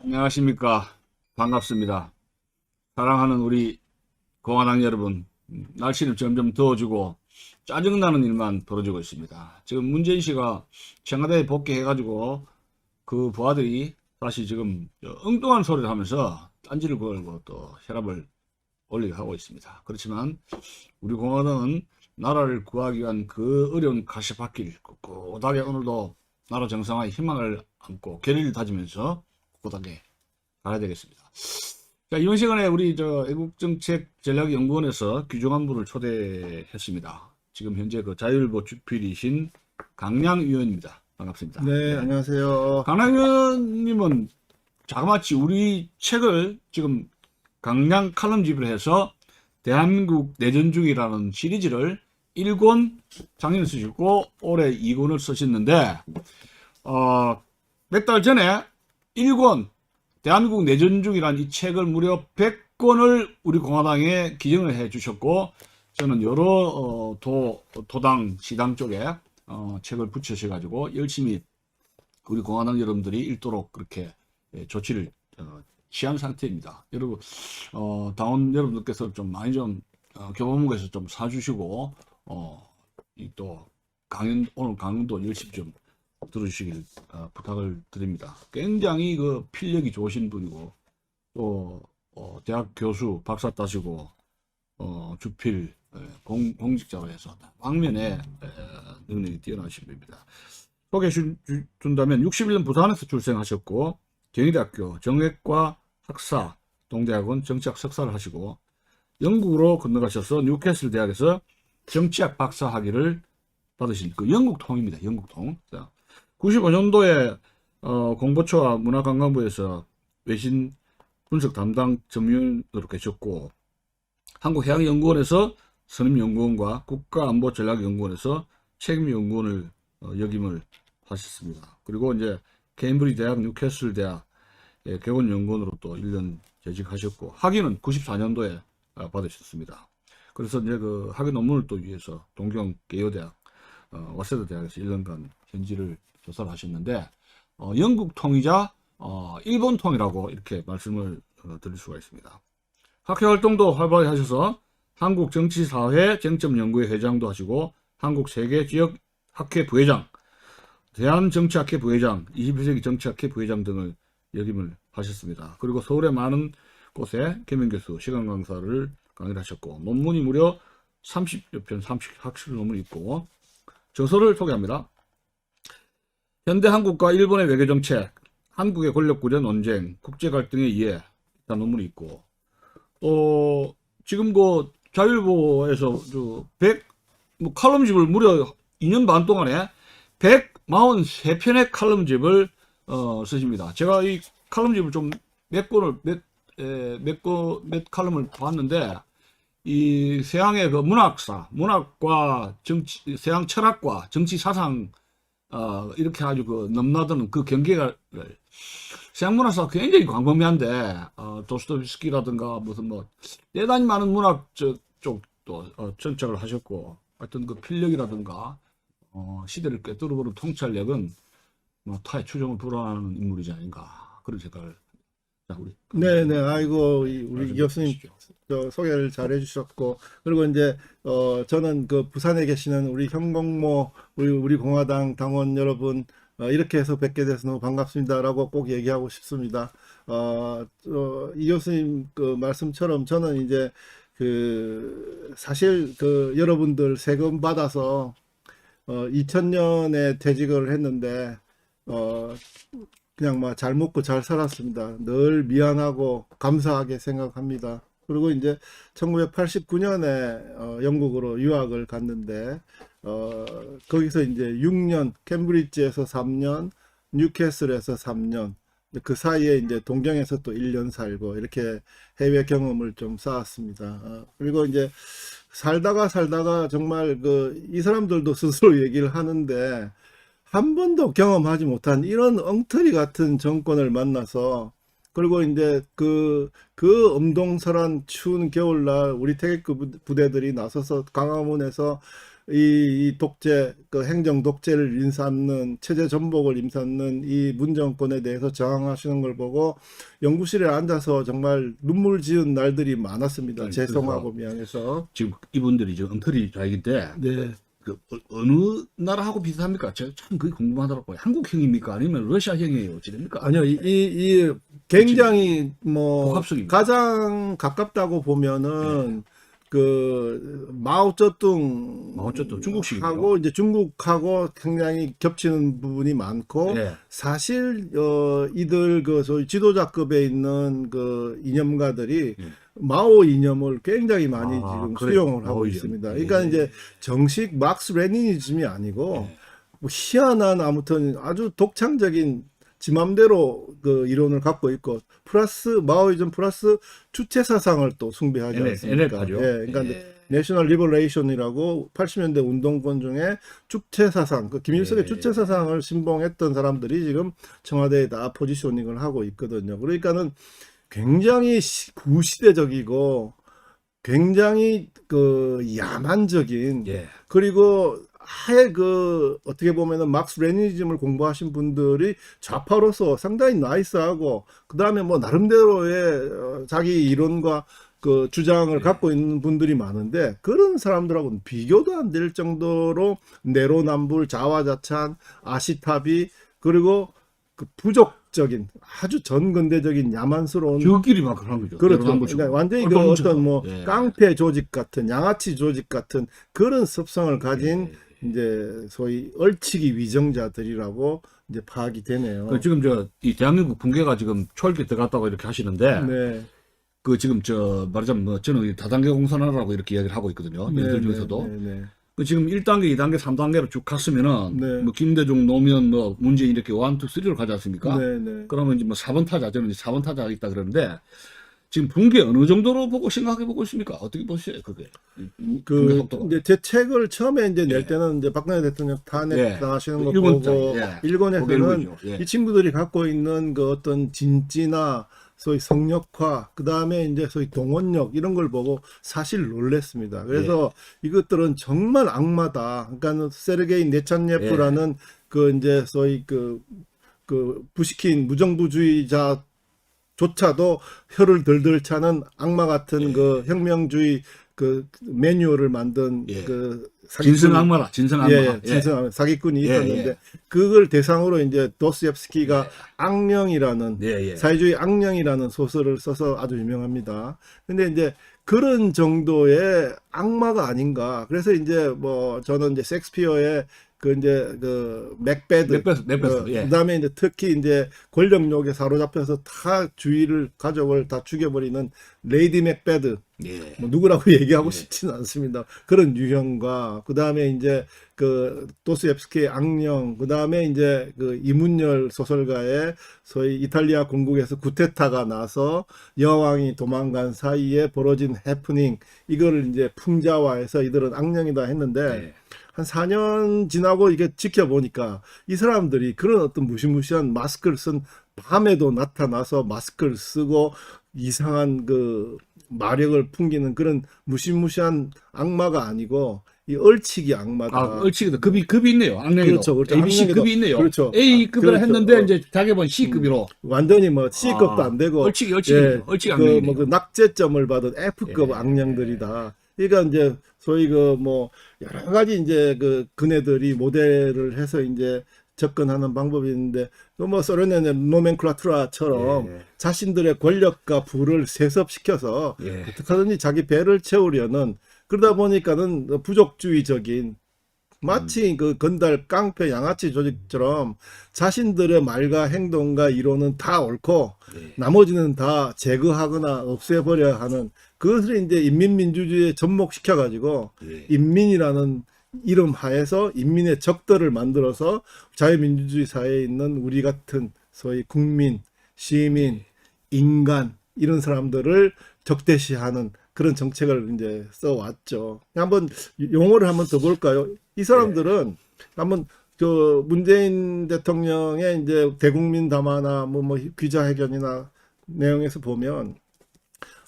안녕하십니까. 반갑습니다. 사랑하는 우리 공화당 여러분, 날씨는 점점 더워지고 짜증나는 일만 벌어지고 있습니다. 지금 문재인 씨가 청와대에 복귀해가지고 그 부하들이 다시 지금 엉뚱한 소리를 하면서 딴지를 걸고 또 혈압을 올리게 하고 있습니다. 그렇지만 우리 공화당은 나라를 구하기 위한 그 어려운 가시밭길 꿋꿋하게 오늘도 나라 정상화에 희망을 안고 결의를 다지면서 꿋꿋하게 가야 되겠습니다. 자, 이번 시간에 우리 애국정책전략연구원에서 규정안부를 초대했습니다. 지금 현재 그 자율보 주필이신 강량 의원입니다. 반갑습니다. 네, 네. 안녕하세요. 강량 의원님은 자그마치 우리 책을 지금 강량 칼럼집을 해서 대한민국 내전 중이라는 시리즈를 1권 작년에 쓰셨고 올해 2권을 쓰셨는데 몇 달 전에 1권 대한민국 내전 중이란 이 책을 무려 100권을 우리 공화당에 기증을 해 주셨고, 저는 여러 도당, 시당 쪽에 책을 붙여셔가지고 열심히 우리 공화당 여러분들이 읽도록 그렇게 조치를 취한 상태입니다. 여러분, 당원 여러분들께서 좀 많이 좀 교보문고에서 좀 사주시고, 또 오늘 강연도 열심히 좀 들어주시길 부탁을 드립니다. 굉장히 그 필력이 좋으신 분이고 또 대학 교수 박사 따시고 주필 공직자로 해서 방면에 능력이 뛰어나신 분입니다. 소개해 준다면 61년 부산에서 출생하셨고 경희대학교 정외과 학사, 동대학원 정치학 석사를 하시고 영국으로 건너가셔서 뉴캐슬 대학에서 정치학 박사 학위를 받으신 그 영국통입니다. 영국통. 95년도에 공보처와 문화관광부에서 외신 분석 담당 전문으로 계셨고, 한국해양연구원에서 선임연구원과 국가안보전략연구원에서 책임연구원을 역임을 하셨습니다. 그리고 이제 케임브리지 대학, 뉴캐슬 대학 교원연구원으로 또 1년 재직하셨고, 학위는 94년도에 받으셨습니다. 그래서 이제 그 학위 논문을 또 위해서 동경 개요대학, 와세드 대학에서 1년간 현지를 조사를 하셨는데, 영국 통이자 일본 통이라고 이렇게 말씀을 드릴 수가 있습니다. 학회 활동도 활발히 하셔서 한국 정치사회 쟁점연구회 회장도 하시고 한국 세계 지역 학회 부회장, 대한정치학회 부회장, 21세기 정치학회 부회장 등을 역임을 하셨습니다. 그리고 서울의 많은 곳에 겸임교수, 시간 강사를 강의를 하셨고 논문이 무려 30여 편, 30학술 논문이 있고 저서를 소개합니다. 현대 한국과 일본의 외교정책, 한국의 권력구조 논쟁, 국제갈등의 이해, 이런 논문이 있고, 지금 그 자율보에서 칼럼집을 무려 2년 반 동안에 143편의 칼럼집을 쓰십니다. 제가 이 칼럼집을 좀 몇 칼럼을 봤는데, 이 서양의 그 문학과 정치, 서양 철학과 정치 사상 이렇게 아주 그 넘나드는 그 경계를 서양 문학사가 굉장히 광범위한데 도스토옙스키라든가 무슨 뭐 대단히 많은 문학 쪽도 정착을 하셨고 하여튼 그 필력이라든가 시대를 꿰뚫어보는 통찰력은 뭐 타의 추종을 불허하는 인물이지 아닌가 그런 생각을. 자, 우리 네네, 아이고, 우리 좀 교수님 해주시죠. 소개를 잘 해주셨고, 그리고 이제, 저는 그 부산에 계시는 우리 현공모, 우리 공화당 당원 여러분, 이렇게 해서 뵙게 돼서 너무 반갑습니다라고 꼭 얘기하고 싶습니다. 이 교수님 그 말씀처럼 저는 이제 사실 여러분들 세금 받아서 2000년에 퇴직을 했는데, 그냥 막 잘 먹고 잘 살았습니다. 늘 미안하고 감사하게 생각합니다. 그리고 이제 1989년에 영국으로 유학을 갔는데 거기서 이제 6년, 캠브리지에서 3년, 뉴캐슬에서 3년, 그 사이에 이제 동경에서 또 1년 살고 이렇게 해외 경험을 좀 쌓았습니다. 그리고 이제 살다가 정말 이 사람들도 스스로 얘기를 하는데 한 번도 경험하지 못한 이런 엉터리 같은 정권을 만나서, 그리고 이제 그 엄동설한 추운 겨울날 우리 태극기 부대들이 나서서 광화문에서 이 독재, 그 행정 독재를 인삼는 체제 전복을 인삼는 이 문정권에 대해서 저항하시는 걸 보고 연구실에 앉아서 정말 눈물 지은 날들이 많았습니다. 아니, 죄송하고 미안해서. 지금 이분들이 지금 엉터리 좌익인데 네. 그 어느 나라하고 비슷합니까? 제가 참 그게 궁금하더라고요. 한국형입니까? 아니면 러시아형이에요? 어찌됩니까? 아니요, 이 굉장히 뭐 복합성입니다. 가장 가깝다고 보면은 그 마오쩌둥 중국식이네요. 하고 이제 중국하고 굉장히 겹치는 부분이 많고 예. 사실 이들 그 소위 지도자급에 있는 그 이념가들이 예. 마오 이념을 굉장히 많이 아, 지금 그래요? 수용을 하고 마오 이념. 있습니다. 예. 그러니까 이제 정식 막스 레니니즘이 아니고 예. 뭐 희한한 아무튼 아주 독창적인 지 맘대로 그 이론을 갖고 있고 플러스 마오이즘 플러스 주체 사상을 또 숭배하지 않습니까? NL파죠. 예, 그러니까 예. 내셔널 리버레이션이라고 80년대 운동권 중에 주체 사상, 그 김일성의 예. 주체 사상을 신봉했던 사람들이 지금 청와대에 다 포지셔닝을 하고 있거든요. 그러니까는 굉장히 구시대적이고 굉장히 그 야만적인 예. 그리고 아예 그 어떻게 보면은 막스 레니니즘을 공부하신 분들이 좌파로서 상당히 나이스하고 그 다음에 뭐 나름대로의 자기 이론과 그 주장을 갖고 있는 분들이 많은데 그런 사람들하고는 비교도 안 될 정도로 내로남불, 자화자찬, 아시타비 그리고 그 부족적인 아주 전근대적인 야만스러운 저끼리 막 그런 거죠. 그렇죠. 내로남불 그러니까 완전히 그 똘똘 어떤 뭉쳐서. 뭐 예. 깡패 조직 같은 양아치 조직 같은 그런 습성을 가진 예. 이제 소위 얼치기 위정자들이라고 이제 파악이 되네요. 그 지금 이 대한민국 붕괴가 지금 초읽기 들어갔다고 이렇게 하시는데 네. 그 지금 말하자면 뭐 저는 이 다단계 공산화라고 이렇게 이야기를 하고 있거든요. 네, 얘들 네, 중에서도 네, 네. 그 지금 1단계, 2단계, 3단계로 쭉 갔으면은 네. 뭐 김대중, 노무현, 뭐 문재인 이렇게 1, 2, 3로 가지 않습니까? 네, 네. 그러면 이제 뭐 4번 타자, 저는 이제 4번 타자가 있다 그러는데 지금 붕괴 어느 정도로 보고 생각해 보고 있습니까? 어떻게 보세요, 그게? 붕괴 그 속도가. 이제 제 책을 처음에 이제 낼 예. 때는 이제 박근혜 대통령 탄핵 예. 당하시는 거 일본짜리, 보고 예. 일본에서는 일본이죠. 예. 이 친구들이 갖고 있는 그 어떤 진지나 소위 성역화, 그 다음에 이제 소위 동원력 이런 걸 보고 사실 놀랬습니다. 그래서 이것들은 정말 악마다. 그러니까 세르게이 네찬예프라는 그 이제 소위 그 부시킨 무정부주의자조차도 혀를 들들 차는 악마 같은 그 혁명주의 그 매뉴얼을 만든 예. 그 진성 악마라, 진성 악마. 예, 진성 사기꾼이 예, 있었는데 예. 그걸 대상으로 이제 도스옙스키가 악령이라는 예, 예. 사회주의 악령이라는 소설을 써서 아주 유명합니다. 근데 이제 그런 정도의 악마가 아닌가. 그래서 이제 뭐 저는 이제 섹스피어의 그 이제 그 맥베드, 맥베스, 예. 그다음에 이제 특히 이제 권력욕에 사로잡혀서 다 주위를 가족을 다 죽여버리는 레이디 맥베드. 예. 뭐 누구라고 얘기하고 싶지는 않습니다. 그런 유형과 그다음에 이제 그 도스옙스키의 악령, 그다음에 이제 그 이문열 소설가의 소위 이탈리아 공국에서 구테타가 나서 여왕이 도망간 사이에 벌어진 해프닝, 이거를 이제 풍자화해서 이들은 악령이다 했는데 예. 한 4년 지나고 이게 지켜보니까 이 사람들이 그런 어떤 무시무시한 마스크를 쓴 밤에도 나타나서 마스크를 쓰고 이상한 그 마력을 풍기는 그런 무시무시한 악마가 아니고 이 얼치기 악마다. 아, 얼치기도 급이 있네요. 악령이도. 그렇죠, 그렇죠. ABC 악령이도. 급이 있네요. 그렇죠. A급이라 그렇죠. 했는데 이제 자기는 C급으로. 완전히 뭐 C급도 안 되고 얼치기 그 악령이네요. 뭐 그 낙제점을 받은 F급 예. 악령들이다. 그러니까 이제 소위 그 뭐 여러 가지 이제 그 그네들이 모델을 해서 이제 접근하는 방법이 있는데 그 뭐 소련의 노멘클라투라처럼 예. 자신들의 권력과 부를 세습시켜서 예. 어떻게 하든지 자기 배를 채우려는 그러다 보니까는 부족주의적인 마치 그 건달 깡패 양아치 조직처럼 자신들의 말과 행동과 이론은 다 옳고 예. 나머지는 다 제거하거나 없애버려야 하는 그것을 이제 인민민주주의에 접목시켜 가지고 예. 인민이라는 이름 하에서 인민의 적들을 만들어서 자유민주주의 사회에 있는 우리 같은 소위 국민, 시민, 인간 이런 사람들을 적대시하는 그런 정책을 이제 써왔죠. 한번 용어를 한번 더 볼까요? 이 사람들은 한번 그 문재인 대통령의 이제 대국민 담화나 뭐 기자회견이나 내용에서 보면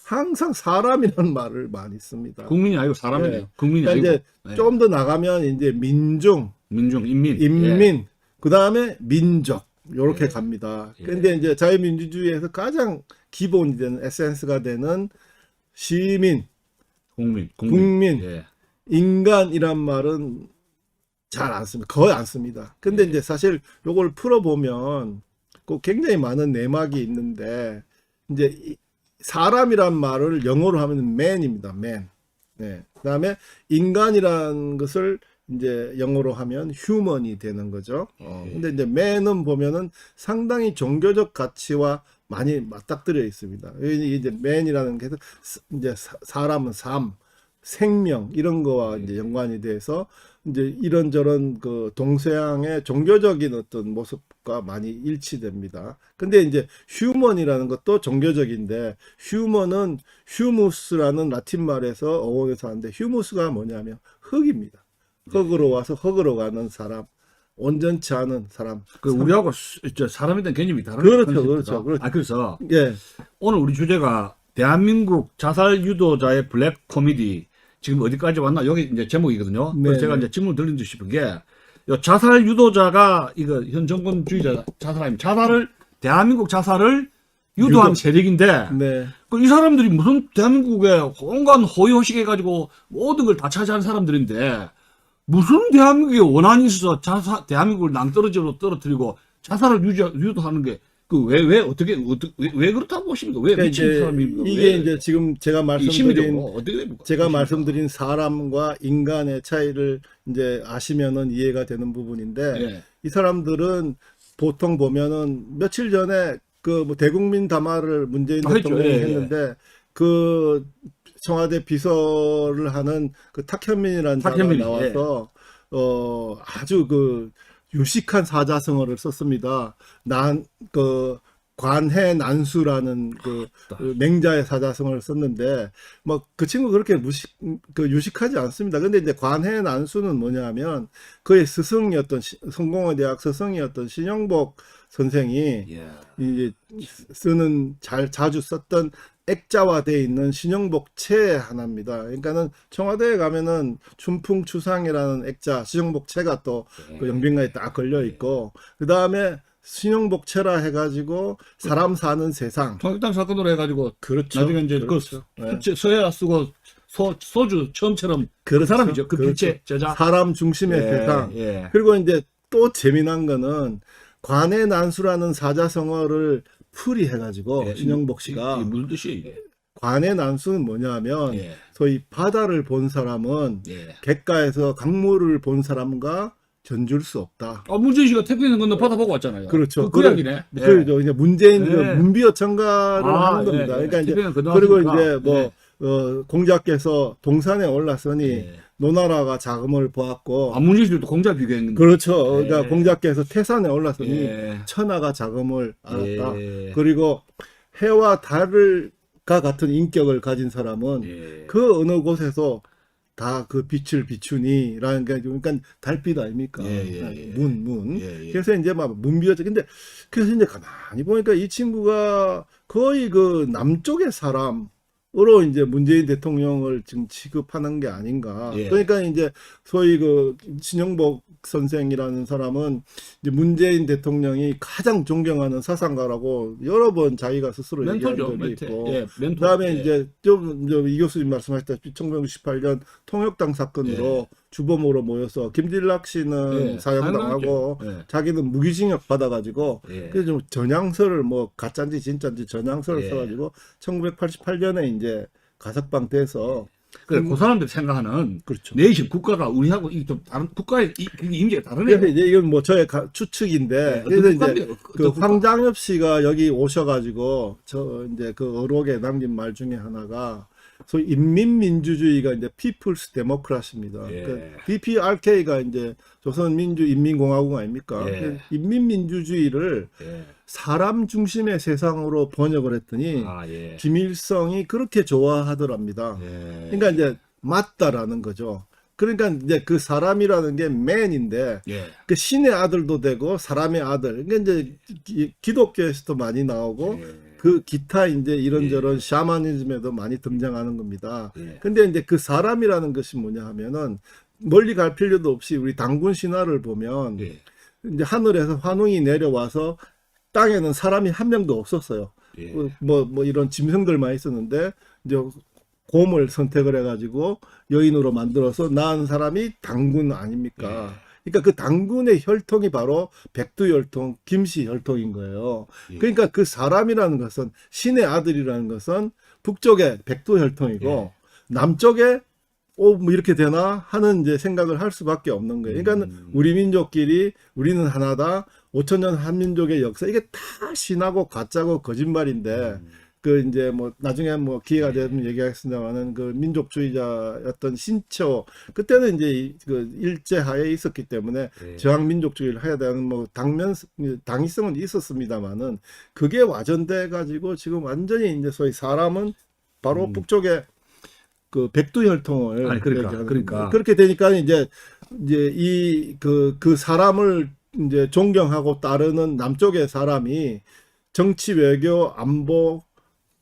항상 사람이라는 말을 많이 씁니다. 국민이 아니고 사람이에요. 예. 국민이 그러니까 아니고. 이제 좀 더 나가면 이제 민중, 민중, 인민. 인민, 그 다음에 민족 이렇게 예. 갑니다. 예. 근데 이제 자유민주주의에서 가장 기본이 되는 에센스가 되는 시민, 국민, 예. 인간이란 말은 잘 안 씁니다. 거의 안 씁니다. 근데 예. 이제 사실 요걸 풀어보면 그 굉장히 많은 내막이 있는데 이제 사람이란 말을 영어로 하면 man입니다. man. 네. 그다음에 인간이란 것을 이제 영어로 하면 human이 되는 거죠. 근데 이제 man은 보면은 상당히 종교적 가치와 많이 맞닥뜨려 있습니다. 이제 man이라는 게 이제 사람은 삶, 생명 이런 거와 이제 연관이 돼서 이제 이런저런 그 동서양의 종교적인 어떤 모습과 많이 일치됩니다. 근데 이제 휴먼이라는 것도 종교적인데 휴먼은 휴무스라는 라틴 말에서 어원에서 하는데 휴무스가 뭐냐면 흙입니다. 흙으로 와서 흙으로 가는 사람, 온전치 않은 사람. 그 우리하고 사람에 대한 개념이 다른 그렇죠, 컨셉이다. 그렇죠. 그래서 예, 오늘 우리 주제가 대한민국 자살 유도자의 블랙 코미디. 지금 어디까지 왔나? 여기 이제 제목이거든요. 네, 그래서 제가 네. 이제 질문 드린 듯 싶은 게, 요 자살 유도자가 이거 현 정권주의자 자살하면 대한민국 자살을 유도한 유도. 세력인데, 네. 그 이 사람들이 무슨 대한민국에 온갖 호의호식 해가지고 모든 걸 다 차지한 사람들인데, 무슨 대한민국에 원한이 있어서 대한민국을 낭떠러지로 떨어뜨리고 자살을 유도하는 게, 왜 그렇다고 보십니까? 왜 그러니까 미친 이제 사람입니까? 이게 왜? 이제 지금 제가 이 말씀드린 심리적으로 어떻게 됩니까? 제가 말씀드린 사람과 인간의 차이를 이제 아시면은 이해가 되는 부분인데 예. 이 사람들은 보통 보면은 며칠 전에 그 뭐 대국민 담화를 문재인 아, 했죠. 대통령이 예, 예. 했는데 그 청와대 비서를 하는 그 탁현민이라는 자가 탁현민이, 나와서 아주 그 유식한 사자성어를 썼습니다. 그 관해 난수라는 그 맹자의 사자성어를 썼는데 뭐 그 친구 그렇게 유식하지 않습니다. 근데 이제 관해 난수는 뭐냐면 그의 스승이었던 성공회대학 스승이었던 신영복 선생이 예. 이제 자주 썼던 액자화되어 있는 신영복체 하나입니다. 그러니까는 청와대에 가면은 춘풍추상이라는 액자 신영복체가 또 그 영빈관에 딱 걸려 있고 그 다음에 신영복체라 해가지고 사람 사는 세상. 통일당 사건으로 해가지고 그렇죠. 나중에 이제 그렇죠. 그 서해아 쓰고 소주 처음처럼 그 그렇죠. 사람이죠. 그 그렇죠. 빛의 제자. 사람 중심의 예, 세상. 예. 그리고 이제 또 재미난 거는 관해 난수라는 사자성어를 풀이해가지고 예, 신영복 씨가 이게 무슨 뜻이에요 이게? 관해 난수는 뭐냐면 예. 소위 바다를 본 사람은 예. 갯가에서 강물을 본 사람과 견줄 수 없다. 문재인 씨가 태평양 건너 바다 보고 왔잖아요. 그렇죠. 그 이야기네. 예. 그렇죠. 이제 문재인 그 예. 문비어 첨가를 하는 예, 겁니다. 예. 그러니까 이제 태평양 그리고 건너왔으니까. 이제 뭐 예. 공자께서 동산에 올랐으니 예. 노나라가 자금을 보았고 문재인 씨도 공자 비교했는데. 그렇죠. 그러니까 예. 공자께서 태산에 올랐으니 예. 천하가 자금을 알았다. 예. 그리고 해와 달과 같은 인격을 가진 사람은 예. 그 어느 곳에서 다 그 빛을 비추니라는 게 그러니까 달빛 아닙니까? 예. 문. 예. 그래서 이제 막 문비어죠. 근데 그래서 이제 가만히 보니까 이 친구가 거의 그 남쪽의 사람으로 이제 문재인 대통령을 지금 취급하는 게 아닌가. 예. 그러니까 이제 소위 그 신영복 선생이라는 사람은 이제 문재인 대통령이 가장 존경하는 사상가라고 여러 번 자기가 스스로 얘기한 멘토죠. 적이 있고. 예. 멘토. 그다음에 예. 이제 이 교수님 말씀하셨다시피 1968년 통역당 사건으로 주범으로 모여서 김진락 씨는 예. 사형당하고 사형당했죠. 예. 자기는 무기징역 받아가지고 예. 그래서 좀 전향서를 뭐 가짜인지 진짜인지 전향서를 예. 써가지고 1988년에 이제 가석방 돼서 그래, 그 사람들이 생각하는 그렇죠. 내심 국가가 우리하고 좀 다른 국가의 이미지가 다르네요. 그래서 이제 이건 뭐 저의 추측인데 그래서 이제 그 황장엽 씨가 여기 오셔가지고 저 이제 그 어록에 남긴 말 중에 하나가 소위 인민민주주의가 이제 People's Democracy입니다. 예. 그 DPRK가 이제 조선민주인민공화국 아닙니까? 예. 인민민주주의를 예. 사람 중심의 세상으로 번역을 했더니 예. 김일성이 그렇게 좋아하더랍니다. 예. 그러니까 이제 맞다라는 거죠. 그러니까 이제 그 사람이라는 게 man인데 예. 그 신의 아들도 되고 사람의 아들. 그러니까 이제 기독교에서도 많이 나오고 예. 그 기타 이제 이런저런 예. 샤머니즘에도 많이 등장하는 겁니다. 예. 근데 이제 그 사람이라는 것이 뭐냐 하면은 멀리 갈 필요도 없이 우리 당군 신화를 보면 예. 이제 하늘에서 환웅이 내려와서 땅에는 사람이 한 명도 없었어요. 예. 뭐 이런 짐승들만 있었는데 이제 곰을 선택을 해가지고 여인으로 만들어서 낳은 사람이 당군 아닙니까? 그러니까 그 당군의 혈통이 바로 백두혈통, 김씨혈통인 거예요. 예. 그러니까 그 사람이라는 것은 신의 아들이라는 것은 북쪽에 백두혈통이고 예. 남쪽에 뭐 이렇게 되나 하는 이제 생각을 할 수밖에 없는 거예요. 그러니까 우리 민족끼리 우리는 하나다. 5천년 한민족의 역사 이게 다 신하고 가짜고 거짓말인데 그 이제 뭐 나중에 뭐 기회가 되면 얘기하겠습니다만은 그 민족주의자였던 신초 그때는 이제 그 일제하에 있었기 때문에 예. 저항 민족주의를 해야 되는 뭐 당위성은 있었습니다만은 그게 와전돼 가지고 지금 완전히 이제 소위 사람은 바로 북쪽에 그 백두혈통을 아니, 그러니까, 얘기하는 그러니까. 겁니다. 그렇게 되니까 이제 이 그 사람을 이제 존경하고 따르는 남쪽의 사람이 정치, 외교, 안보,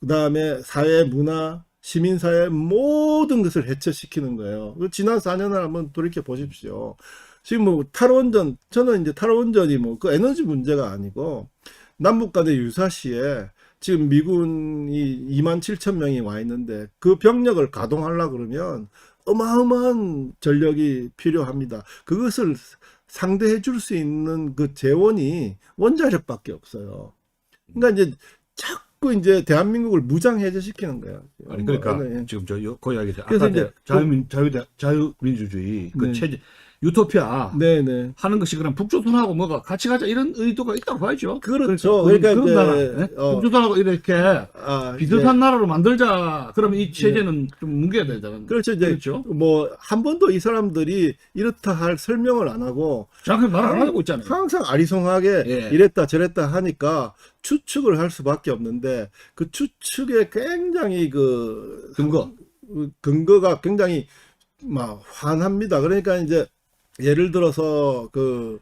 그다음에 사회, 문화, 시민사회 모든 것을 해체시키는 거예요. 지난 4년을 한번 돌이켜 보십시오. 지금 뭐 탈원전, 저는 이제 탈원전이 뭐 그 에너지 문제가 아니고 남북 간의 유사시에 지금 미군이 27,000명이 와 있는데 그 병력을 가동하려고 그러면 어마어마한 전력이 필요합니다. 그것을 상대해 줄 수 있는 그 재원이 원자력밖에 없어요. 그러니까 이제 자꾸 이제 대한민국을 무장해제시키는 거예요. 아니 그러니까 예. 지금 저 거기 그래서 아까 이제 자유민주주의 그 네. 체제 유토피아 네네. 하는 것이 그럼 북조선하고 뭐가 같이 가자 이런 의도가 있다고 봐야죠. 그렇죠. 그런 그러니까 그런 이제, 나라, 예? 북조선하고 이렇게 비슷한 나라로 만들자. 그러면 이 체제는 좀 뭉개야 되잖아요. 그렇죠. 이제 그렇죠. 뭐 한 번도 이 사람들이 이렇다 할 설명을 안 하고 정확히 말 안 하고 있잖아요. 항상 아리송하게 예. 이랬다 저랬다 하니까 추측을 할 수밖에 없는데 그 추측에 굉장히 그 근거가 굉장히 막 환합니다. 그러니까 이제 예를 들어서 그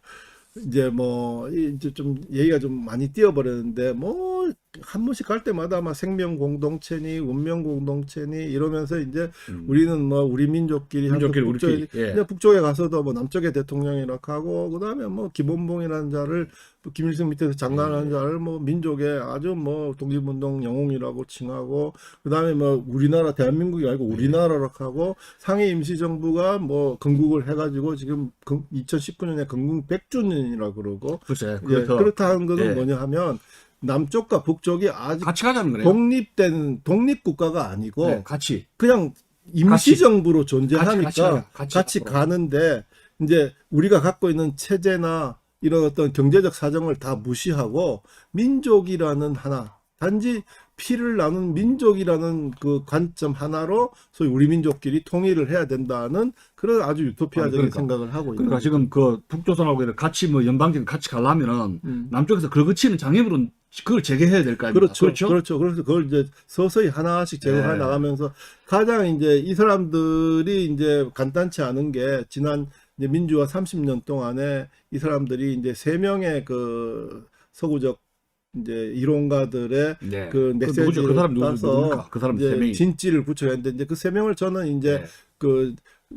이제 뭐 이제 좀 얘기가 좀 많이 뛰어버렸는데 뭐 한 번씩 갈 때마다 막 생명 공동체니 운명 공동체니 이러면서 이제 우리는 뭐 우리 민족끼리 우리끼리 그냥 북쪽에 가서도 뭐 남쪽의 대통령이라고 하고 그다음에 뭐 김원봉이라는 자를 김일성 밑에서 장관하는 자를 뭐 민족의 아주 뭐 독립운동 영웅이라고 칭하고 그다음에 뭐 우리나라 대한민국이 아니고 우리나라라고 하고 상해 임시정부가 뭐 건국을 해가지고 지금 2019년에 건국 100주년이라고 그러고 글쎄, 그렇다 하는 것은 예. 뭐냐 하면 남쪽과 북쪽이 아직 같이 가자는 거예요. 독립된 독립국가가 아니고 네, 같이. 그냥 임시정부로 존재하니까 같이 가는데 이제 우리가 갖고 있는 체제나 이런 어떤 경제적 사정을 다 무시하고 민족이라는 하나 단지 피를 나눈 민족이라는 그 관점 하나로 소위 우리 민족끼리 통일을 해야 된다는 그런 아주 유토피아적인 그러니까. 생각을 하고 있는 그러니까 지금 그 북조선하고 이렇게 같이 뭐 연방적인 같이 가려면은 남쪽에서 긁어치는 장애물은 그걸 제거해야 될 거 아닙니까? 그렇죠. 그래서 그걸 이제 서서히 하나씩 제거해 나가면서 가장 이제 이 사람들이 이제 간단치 않은 게 지난 이제 민주화 30년 동안에 이 사람들이 이제 3명의 그 서구적 이제 이론가들의 네. 그 메시지를 그 사람 따서 누굽니까? 그 사람 세 이제 명이. 진지를 붙여야 하는데 이제 그 3명을 저는 이제 네. 그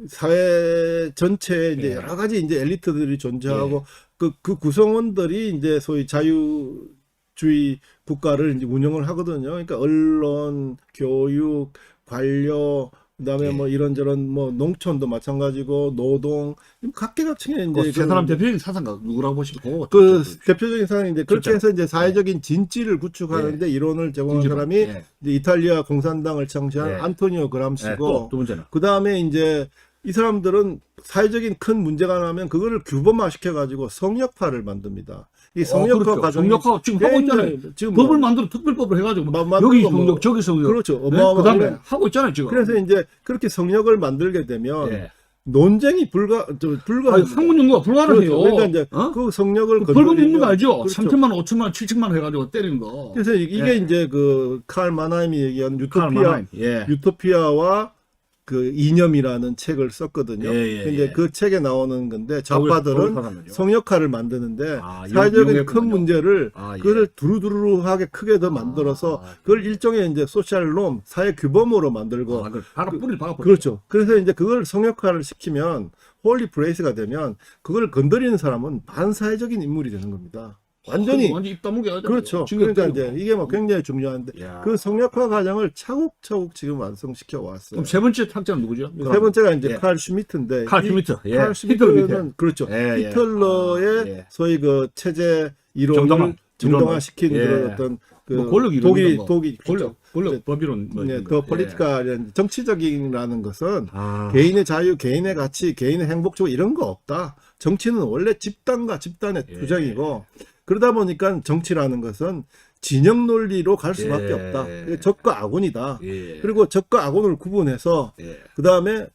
사회 전체에 이제 네. 여러 가지 이제 엘리트들이 존재하고 그 구성원들이 이제 소위 자유주의 국가를 이제 운영을 하거든요. 그러니까 언론, 교육, 관료, 그다음에 뭐 이런저런 뭐 농촌도 마찬가지고 노동 각계각층의 이제 세 사람 대표적인 사상가 누구라고 보시면 그 대표적인 사람인데 그렇게 진짜. 해서 이제 사회적인 진지를 구축하는데 이론을 제공한 사람이 이제 이탈리아 공산당을 창시한 안토니오 그람시고 두 번째는 그 다음에 이제 이 사람들은 사회적인 큰 문제가 나면 그거를 규범화 시켜가지고 성역화를 만듭니다. 이 성역화 그렇죠. 과정이 성역화 지금 하고 있잖아요. 지금 법을 뭐 만들어 특별법을 해가지고 만들고 여기 뭐 성역 저기 성역 그렇죠. 그다음에 하고 있잖아요 지금. 그래서 이제 그렇게 성역을 만들게 되면 논쟁이 불가합니다. 학문 연구가 불가능해요. 그렇죠. 그러니까 이제 그 성역을 벌금 있는 거 알죠? 그렇죠. 3천만 원, 5천만 원, 7천만 원 해가지고 때리는 거. 그래서 이게 이제 그 칼 마나임이 얘기한 유토피아와 그 이념이라는 책을 썼거든요. 예, 예, 근데 예. 그 책에 나오는 건데 좌파들은 사람은요? 성역화를 만드는데 아, 사회적인 큰 이용했군요. 문제를 아, 예. 그걸 두루두루하게 크게 더 만들어서 그걸 일종의 이제 소셜 놈, 사회 규범으로 만들고 그걸 바로 뿌리를 박아버려. 그렇죠. 그래서 이제 그걸 성역화를 시키면 홀리 브레이스가 되면 그걸 건드리는 사람은 반사회적인 인물이 되는 겁니다. 완전히 입 다물게 하죠. 그렇죠. 그러니까 이제 이게 뭐 굉장히 중요한데 야. 그 성역화 과정을 차곡차곡 지금 완성시켜 왔어요. 그럼 세 번째 탁자는 누구죠? 세 번째가 이제 예. 칼 슈미트인데 칼 슈미트. 예. 칼 히틀러 밑에. 슈미트는 그렇죠. 예, 예. 히틀러의 아, 예. 소위 그 체제 이론을 정당화시킨 예. 그런 어떤 그 뭐 권력 이론 독일 권력 법이론 뭐 네, 이런 더 거. 폴리티컬 정치적이라는 것은 아. 개인의 자유, 개인의 가치, 개인의 행복 쪽 이런 거 없다. 정치는 원래 집단과 집단의 예. 투쟁이고 그러다 보니까 정치라는 것은 진영 논리로 갈 수밖에 예. 없다. 적과 악원이다. 예. 그리고 적과 악원을 구분해서 예. 그 다음에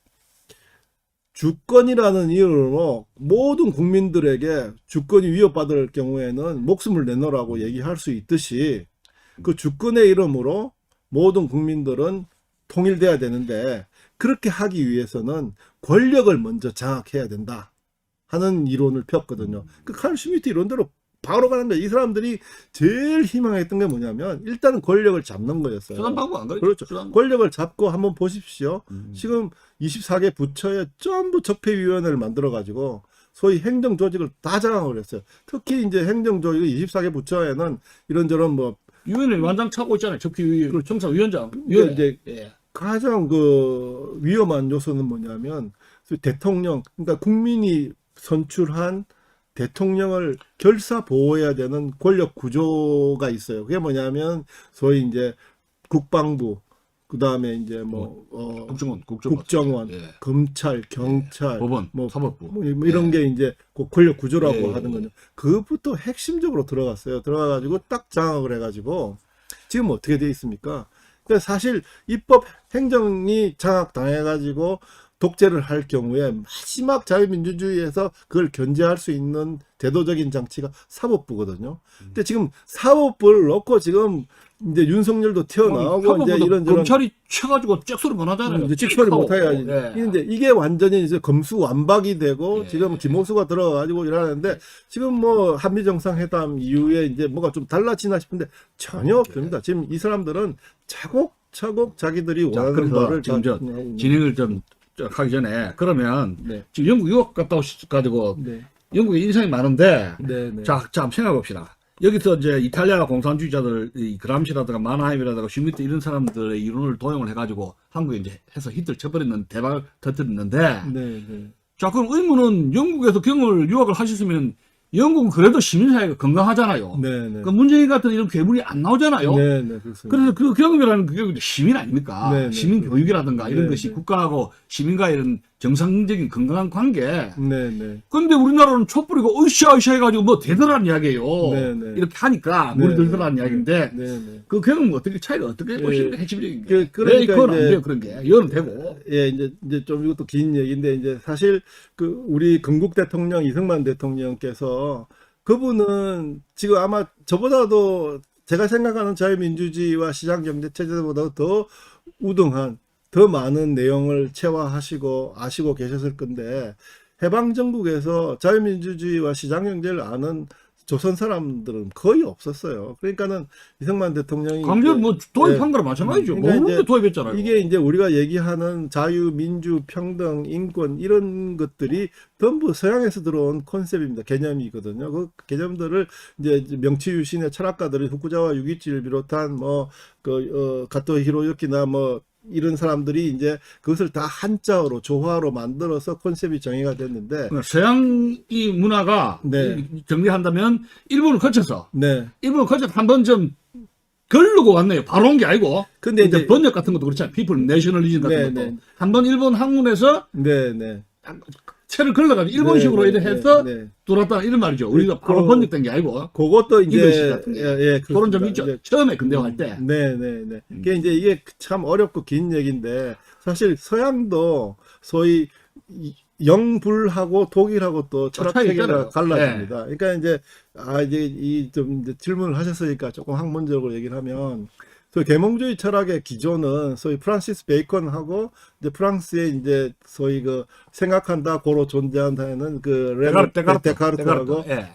주권이라는 이유로 모든 국민들에게 주권이 위협받을 경우에는 목숨을 내놓으라고 얘기할 수 있듯이 그 주권의 이름으로 모든 국민들은 통일돼야 되는데 그렇게 하기 위해서는 권력을 먼저 장악해야 된다 하는 이론을 폈거든요. 그 칼 슈미트 이론대로 바로 가는 거예요. 이 사람들이 제일 희망했던 게 뭐냐면 일단은 권력을 잡는 거였어요. 수단 방법 안 그렇죠? 그렇죠. 수단 권력을 잡고 한번 보십시오. 지금 24개 부처에 전부 적폐위원회를 만들어가지고 소위 행정조직을 다 장악을 했어요. 특히 이제 행정조직 24개 부처에는 이런저런 뭐 유엔에 완장 차고 있잖아요. 적폐위 청사위원장. 이게 이제 예. 가장 그 위험한 요소는 뭐냐면 대통령, 그러니까 국민이 선출한 대통령을 결사 보호해야 되는 권력 구조가 있어요. 그게 뭐냐면 소위 이제 국방부, 그 다음에 이제 국정원, 예. 검찰, 경찰, 법원, 뭐 사법부. 뭐 이런 게 이제 그 권력 구조라고 예. 하는 거죠. 그것부터 핵심적으로 들어갔어요. 들어가가지고 딱 장악을 해가지고 지금 어떻게 돼 있습니까? 그러니까 사실 입법 행정이 장악당해가지고 독재를 할 경우에 마지막 자유민주주의에서 그걸 견제할 수 있는 제도적인 장치가 사법부거든요. 근데 지금 사법부를 넣고 지금 이제 윤석열도 튀어나오고 이제 이런 검찰이 쳐가지고 잭소리 못 하잖아요. 이제 찍소리 못 해야지. 예. 근데 이게 완전히 이제 검수완박이 되고 예. 지금 김호수가 들어가가지고 이러는데 지금 뭐 한미 정상회담 이후에 이제 뭐가 좀 달라지나 싶은데 전혀 없습니다. 지금 이 사람들은 차곡차곡 자기들이 자, 원하는 그래서 거를 지금 진행을 좀 하기 전에 그러면 네. 지금 영국 유학 갔다 오셔가지고 네. 영국에 인상이 많은데 네. 네. 자, 한번 생각해 봅시다. 여기서 이제 이탈리아 공산주의자들, 이 그람시라든가 마나하임이라든가 슈미트 이런 사람들의 이론을 도용을 해가지고 한국에 이제 해서 히트를 쳐버리는 대박을 터뜨렸는데, 네. 네. 자, 그럼 의무는 영국에서 유학을 하셨으면 영국은 그래도 시민사회가 건강하잖아요. 네. 네. 그 문재인 같은 이런 괴물이 안 나오잖아요. 네. 네. 그렇습니다. 그래서 그 경험이라는 그게 시민 아닙니까? 네, 네, 시민 그렇죠. 교육이라든가 이런 네, 것이 네. 국가하고 시민과의 이런 정상적인 건강한 관계. 네. 네. 근데 우리나라는 촛불이고 으쌰으쌰 해가지고 뭐 대단한 이야기예요. 네, 네. 이렇게 하니까 네, 물이 들더라는 네. 이야기인데 네. 네. 그 경험 어떻게 차이가 어떻게 보시는 게 핵심적인 게? 그러니까 그건 안 이제 돼요 그런 게. 이거는 되고. 예, 이제 좀 이것도 긴 얘기인데 이제 사실 그 우리 건국 대통령 이승만 대통령께서 그분은 지금 아마 저보다도 제가 생각하는 자유민주주의와 시장경제 체제보다 더 우등한 더 많은 내용을 체화하시고 아시고 계셨을 건데 해방정국에서 자유민주주의와 시장경제를 아는 조선 사람들은 거의 없었어요. 그러니까는 이승만 대통령이 강제로 뭐 도입한 예. 거랑 마찬가지죠. 그러니까 모르는데 이제 도입했잖아요. 이게 이제 우리가 얘기하는 자유, 민주, 평등, 인권 이런 것들이 전부 서양에서 들어온 컨셉입니다. 개념이거든요. 그 개념들을 이제 명치 유신의 철학가들이 후쿠자와 유기치를 비롯한 가토 히로유키나 이런 사람들이 이제 그것을 다 한자어로 조화로 만들어서 컨셉이 정의가 됐는데 서양 이 문화가 네. 정리한다면 일본을 거쳐서 네. 한 번 좀 걸르고 왔네요. 바로 온 게 아니고. 근데 이제 번역 같은 것도 그렇잖아요. 피플 내셔널리즘 같은 네, 것도. 네. 한 번 일본 학문에서 네, 네. 채를 걸러가지고 일본식으로 네, 이래 네, 해서 네. 돌았다 이런 말이죠. 우리가 바로 번역된 게 아니고. 그것도 이글씨 이제 같은 게. 그렇습니다. 그런 점이 있죠. 이제 처음에 근대화할 때. 네. 그게 이게 참 어렵고 긴 얘기인데 사실 서양도 소위 영불하고 독일하고 또 철학 차이 체계가 있잖아요. 갈라집니다. 그러니까 이제 좀 질문을 하셨으니까 조금 학문적으로 얘기를 하면 소위 계몽주의 철학의 기조는 소위 프란시스 베이컨하고 이제 프랑스의 이제 소위 그 생각한다 고로 존재한다는 그 데카르트하고 예.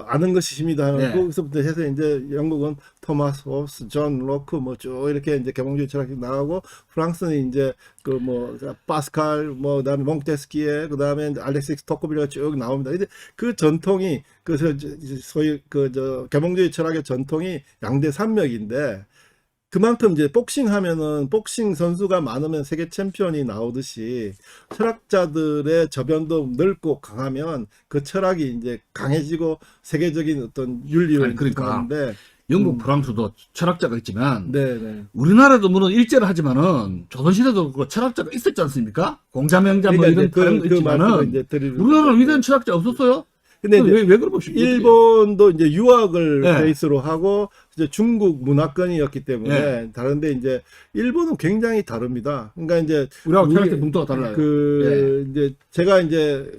아는 것이 힘이다 하는 네. 거기서부터 해서 이제 영국은 토마스 호브스, 존 로크 뭐 쭉 이렇게 이제 계몽주의 철학이 나오고 프랑스는 이제 그 뭐 파스칼 뭐 그다음에 몽테스키에 그다음에 알렉시스 토크빌리가 쭉 나옵니다. 근데 그 전통이 그 소위 그 저 계몽주의 철학의 전통이 양대 산맥인데 그만큼 이제 복싱 하면은 복싱 선수가 많으면 세계 챔피언이 나오듯이 철학자들의 저변도 넓고 강하면 그 철학이 이제 강해지고 세계적인 어떤 윤리를 아니, 그러니까. 구성하는데 영국, 프랑스도 철학자가 있지만 네네. 우리나라도 물론 일제를 하지만은 조선시대도 그 철학자가 있었지 않습니까? 공자명자 뭐 이런 다른 거 있지만은 이제 드리는 우리나라는 위대한 철학자 없었어요? 근데 이제 왜 그러십니까? 일본도 이제 유학을 네. 베이스로 하고 이제 중국 문화권이었기 때문에 네. 다른데 이제 일본은 굉장히 다릅니다. 그러니까 이제 우리하고 우리- 철학자 분도가 달라요. 이제 제가 이제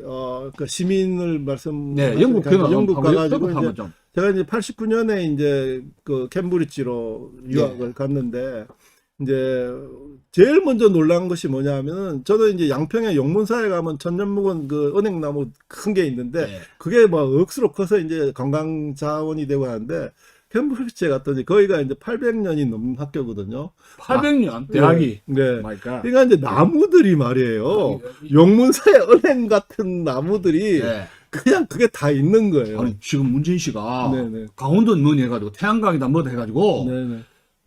그 시민을 말씀 네, 영국 표현 영국 가가지고 한번 이제 좀. 제가 이제 89년에 이제 그 캠브리지로 유학을 갔는데 이제 제일 먼저 놀란 것이 뭐냐면은 저는 이제 양평에 용문사에 가면 천년묵은 그 은행나무 큰 게 있는데 네. 그게 막 억수로 커서 이제 관광 자원이 되고 하는데 캠브리지에 갔더니 거기가 이제 800년이 넘는 학교거든요. 800년 대학이. 네. 마이 갓. 그러니까 이제 나무들이 말이에요. 용문사의 은행 같은 나무들이 네. 그냥 그게 다 있는 거예요. 아니 지금 문재인 씨가 네네. 강원도 뭐니 해가지고 태양광이다 뭐다 해가지고 네네.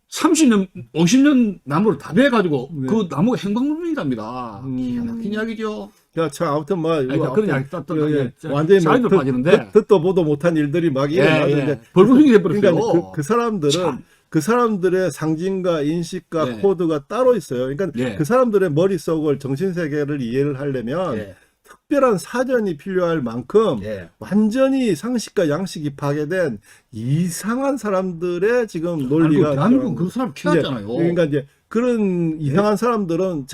30년, 50년 나무를 다 베가지고 네. 그 나무가 행방불명이랍니다. 음. 기나긴 이야기죠. 야, 참 아무튼 뭐 아니, 이거 그런 아무튼 이야기 예, 예. 완전히 뭐 사이드로 빠지는데. 듣도 보도 못한 일들이 막 일어나는데 벌금이 돼버렸어요. 그러니까 그 사람들은 참. 그 사람들의 상징과 인식과 네. 코드가 따로 있어요. 그러니까 네. 그 사람들의 머릿속을 정신세계를 이해를 하려면 예. 특별한 사전이 필요할 만큼 예. 완전히 상식과 양식이 파괴된 이상한 사람들의 지금 논리가 대한민국은 그 사람 이제 키웠잖아요. 그러니까 이제 그런 이상한 사람들은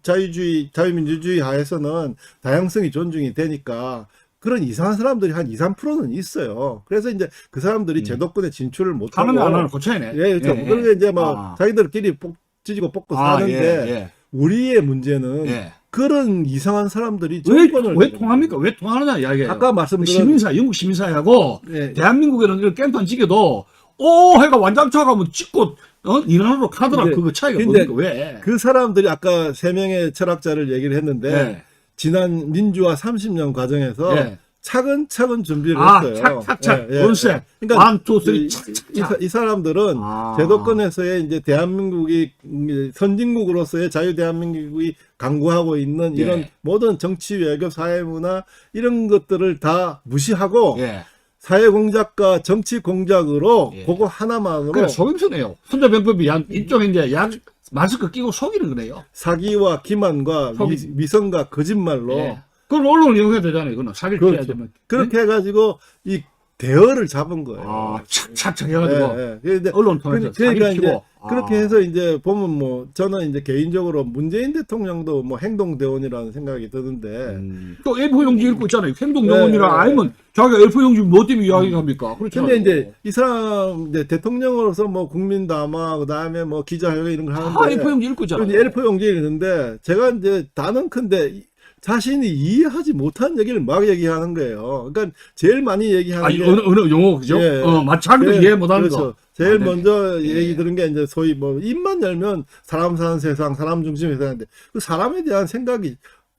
자유주의, 자유민주주의 하에서는 다양성이 존중이 되니까 그런 이상한 사람들이 한 2, 3%는 있어요. 그래서 이제 그 사람들이 제도권에 진출을 못하고 하나는 안 하는 고쳐야네. 예, 그렇죠. 그러게 이제 뭐 자기들끼리 찢고 뽑고 사는데 예. 우리의 문제는 예. 그런 이상한 사람들이 왜 정권을 통합니까? 왜 통하느냐 이야기예요. 아까 말씀드린 시민사, 영국 시민사회하고 예. 대한민국에는 이런 깽판 지게도 오 해가 완장차 가면 찍고 인원으로 카드라 근데- 그거 차이가 근데 뭡니까? 왜? 그 사람들이 아까 세 명의 철학자를 얘기를 했는데 예. 지난 민주화 30년 과정에서 예. 차근차근 준비를 아, 했어요. 착착착. 예, 예. 원세. 그러니까 원, 투, 쓰리, 이- 착착착. 이 사람들은 아. 제도권에서의 이제 대한민국이 선진국으로서의 자유 대한민국이 강구하고 있는 이런 예. 모든 정치, 외교, 사회문화 이런 것들을 다 무시하고 예. 사회 공작과 정치 공작으로 예. 그거 하나만으로 그래 속임수네요. 손자병법이 일종의 이제 마스크 끼고 속이는 거네요. 사기와 기만과 속이- 위선과 거짓말로 예. 그걸 언론을 이용해야 되잖아요. 이거는 사기를 그렇죠. 피해야 되면. 그렇게 해가지고 이 대어를 잡은 거예요. 아, 착착착 해가지고 예, 예. 근데 언론 통해서 그러니까 사기를 이제 치고. 그렇게 해서 이제 보면 뭐 저는 이제 개인적으로 문재인 대통령도 뭐 행동대원이라는 생각이 드는데 또 A4용지 읽고 있잖아요. 행동영혼이라 네. 아니면 자기가 A4용지 뭐 때문에 이야기합니까? 그렇죠. 근데 이제 이 사람 이제 대통령으로서 뭐 국민담화 그다음에 뭐 기자회견 이런 걸 하는데 A4용지 읽고 있잖아요. A4 용지에 있는데 제가 이제 다는 큰데 자신이 이해하지 못한 얘기를 막 얘기하는 거예요. 그러니까 제일 많이 얘기하는 아니, 게 어느 용어, 그죠? 예. 자기도 네, 이해 못하는 그렇죠. 거. 제일 아, 네. 먼저 예. 얘기 들은 게 이제 소위 뭐 입만 열면 사람 사는 세상, 사람 중심의 세상인데 그 사람에 대한 생각이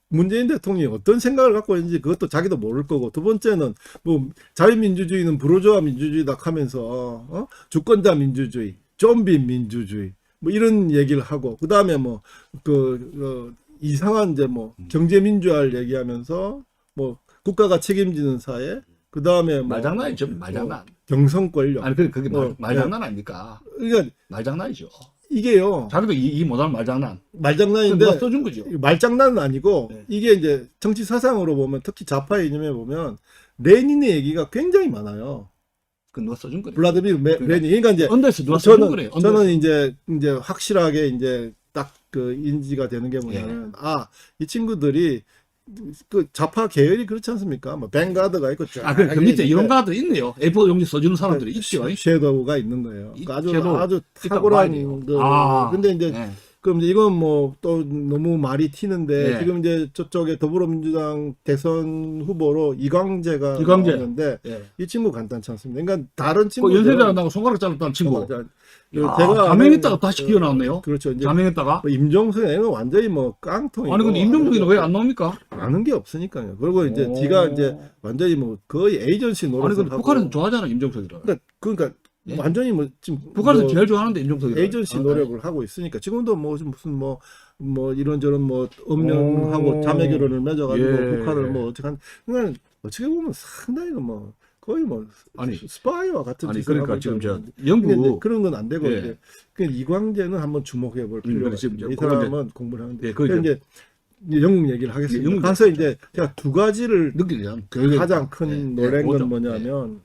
문재인 대통령이 어떤 생각을 갖고 있는지 그것도 자기도 모를 거고 두 번째는 뭐 자유민주주의는 부르주아 민주주의다 하면서 주권자 민주주의, 좀비 민주주의 뭐 이런 얘기를 하고 그 다음에 뭐 이상한 이제 뭐 경제 민주화를 얘기하면서 뭐 국가가 책임지는 사회 그 다음에 뭐 말장난이죠. 말장난. 경성 권력 아니 그게 뭐, 말장난 아닙니까? 그러니까 말장난이죠. 이게요 자기도 이 못하는 말장난. 말장난인데 누가 써준 거죠. 말장난은 아니고 네. 이게 이제 정치 사상으로 보면 특히 좌파 이념에 보면 레닌의 얘기가 굉장히 많아요. 그 누가 써준 거예요. 블라디미르 레닌. 그러니까 이제 언더에서 누가 써준 거래요. 저는 이제 확실하게 이제 딱 그 인지가 되는 게 뭐냐면 이 친구들이 그 좌파 계열이 그렇지 않습니까? 뭐 뱅가드가 있고 그 밑에 이런 가드 있네요. A4 용지 써주는 사람들이 있죠. 섀도우가 있는 거예요. 아주 섀도우 아주 있다고 봐야 탁월한 돼요. 근데 이제 네. 그럼 이제 이건 뭐 또 너무 말이 튀는데 예. 지금 이제 저쪽에 더불어민주당 대선 후보로 이광재 나왔는데 예. 이 친구 간단치 않습니다. 그러니까 다른 그 친구들 연세대학나고 손가락 잘랐다는 친구. 야, 제가 자명했다가 다시 기어 나왔네요. 그렇죠. 이제 자명했다가. 뭐 임종석 얘는 완전히 뭐 깡통이고 아니 근데 임종석이는 왜 안 나옵니까? 아는 게 없으니까요. 그리고 이제 오. 지가 이제 완전히 뭐 거의 에이전시 아니 노릇을 근데 하고 북한에서 좋아하잖아 임종석이를. 그러니까 예? 완전히 뭐 지금 북한에서 뭐 제일 좋아하는데 임종석이를. 에이전시 노력을 하고 있으니까 지금도 뭐 무슨 뭐 이런저런 뭐 음명하고 오. 자매 결혼을 맺어가지고 예. 북한을 뭐 어떻게 그러니까 어떻게 보면 상당히 뭐 거의 뭐 아니, 스파이와 같은 아니 짓을 그러니까 하고 지금 저 있다는 근데 이제 영국 그런 건 안 되고 예. 이제 그 이광재는 한번 주목해 볼 필요가 그래, 지금 있습니다. 이 그거 이제- 사람은 공부를 하는데 예, 그거 이제 영국 얘기를 하겠습니다. 영국 가서 얘기죠. 이제 제가 두 가지를 느끼잖아. 가장 큰 노래인 건 뭐냐면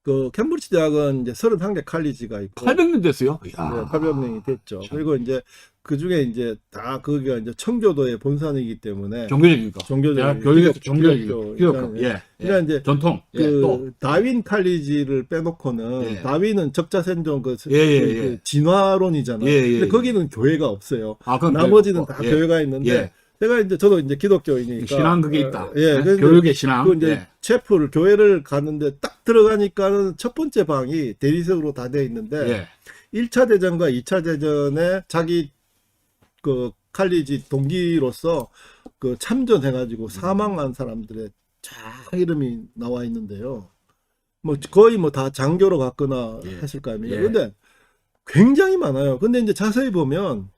그 캠브리지 대학은 이제 31개 칼리지가 있고 800년 됐어요. 네, 이야. 800명이 됐죠. 참. 그리고 이제 그 중에 이제 다 거기가 이제 청교도의 본산이기 때문에 종교적이니까. 종교적 교육에서 종교적이고. 일단은 예. 그러니까 이제 전통. 예. 그 또. 다윈 칼리지를 빼놓고는 예. 다윈은 적자생존 예. 그 진화론이잖아요. 예. 근데 거기는 교회가 없어요. 아, 그건 나머지는 교육 다 없고. 예. 교회가 있는데 예. 제가 이제 저도 이제 기독교인이니까 신앙 그게 있다. 예, 근데 교육의 신앙. 그 이제 예. 체프를 교회를 갔는데 딱 들어가니까는 첫 번째 방이 대리석으로 다 돼 있는데 예. 1차 대전과 2차 대전에 자기 그 칼리지 동기로서 그 참전해가지고 사망한 사람들의 쫙 이름이 나와 있는데요. 뭐 거의 뭐 다 장교로 갔거나 예. 했을 거 아닙니까? 예. 근데 굉장히 많아요. 근데 이제 자세히 보면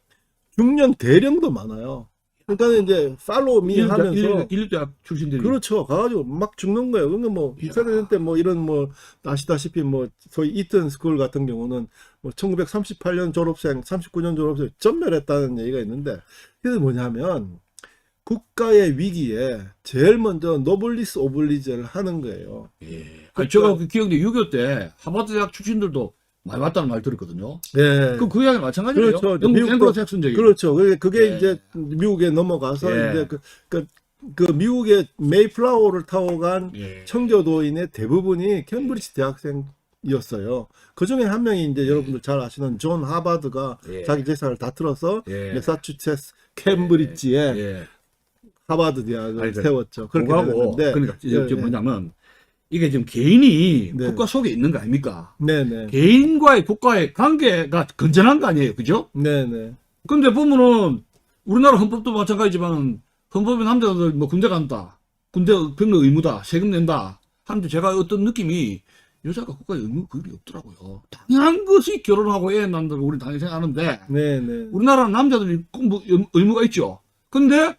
중년 대령도 많아요. 그러니까 이제 팔로우 미 하면서 인류대학 출신들이. 그렇죠. 가가지고 막 죽는 거예요. 그러니까 뭐 이야. 2차 대전 때 뭐 이런 뭐 아시다시피 뭐 소위 이튼 스쿨 같은 경우는 뭐 1938년 졸업생, 39년 졸업생 전멸했다는 얘기가 있는데 그게 뭐냐면 국가의 위기에 제일 먼저 노블리스 오블리제를 하는 거예요. 예. 아니, 제가 그 기억에 6.25 때 하버드 대학 출신들도 많이 왔다는 말 들었거든요. 예. 그 이야기 마찬가지예요. 그렇죠. 영국 미국도- 앵글로 잭슨적이. 그렇죠. 그게 예. 이제 미국에 넘어가서 예. 이제 그 미국의 메이플라워를 타고 간 예. 청교도인의 대부분이 캠브리지 대학생이었어요. 그 중에 한 명이 이제 여러분들 잘 아시는 존 하바드가 예. 자기 재산을 다 틀어서 예. 매사추세츠 캠브리지에 예. 하바드 대학을 아니, 세웠죠. 그렇게 그거하고 됐는데 그러니까 예, 지금 예. 뭐냐면 이게 지금 개인이 네. 국가 속에 있는 거 아닙니까? 네네. 개인과의 국가의 관계가 건전한 거 아니에요, 그죠? 네네. 근데 보면은 우리나라 헌법도 마찬가지지만 헌법에 남자들 뭐 군대 간다, 군대 병력 의무다, 세금 낸다 하는데 제가 어떤 느낌이 여자가 국가의 의무 그게 없더라고요. 당연한 것이 결혼하고 애 낳는다고 우리 당연히 생각하는데 네네. 우리나라는 남자들이 꼭 의무가 있죠. 근데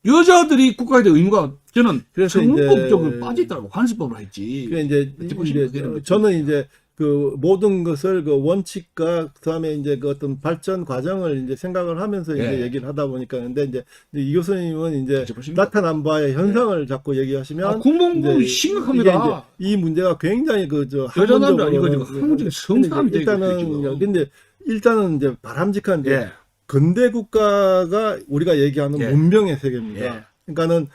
여자들이 국가에 대한 의무가 저는 그래서 성문법적으로 이제- 빠져있더라고. 관습법을 했지. 그 이제 듣고 싶은 이제 그런 저는 이제 그 모든 것을 그 원칙과 그다음에 이제 그 어떤 발전 과정을 이제 생각을 하면서 이제 예. 얘기를 하다 보니까 근데 이제 이 교수님은 이제 그렇죠, 보십니까? 나타난 바의 현상을 자꾸 얘기하시면 아, 군복무 이제 심각합니다. 이게 이제 이 문제가 굉장히 그저 여자 남자 이거 지금 한국적인 성상이 되고 일단은 있죠. 근데 일단은 이제 바람직한 이제 예. 근대 국가가 우리가 얘기하는 예. 문명의 세계입니다. 예. 그러니까는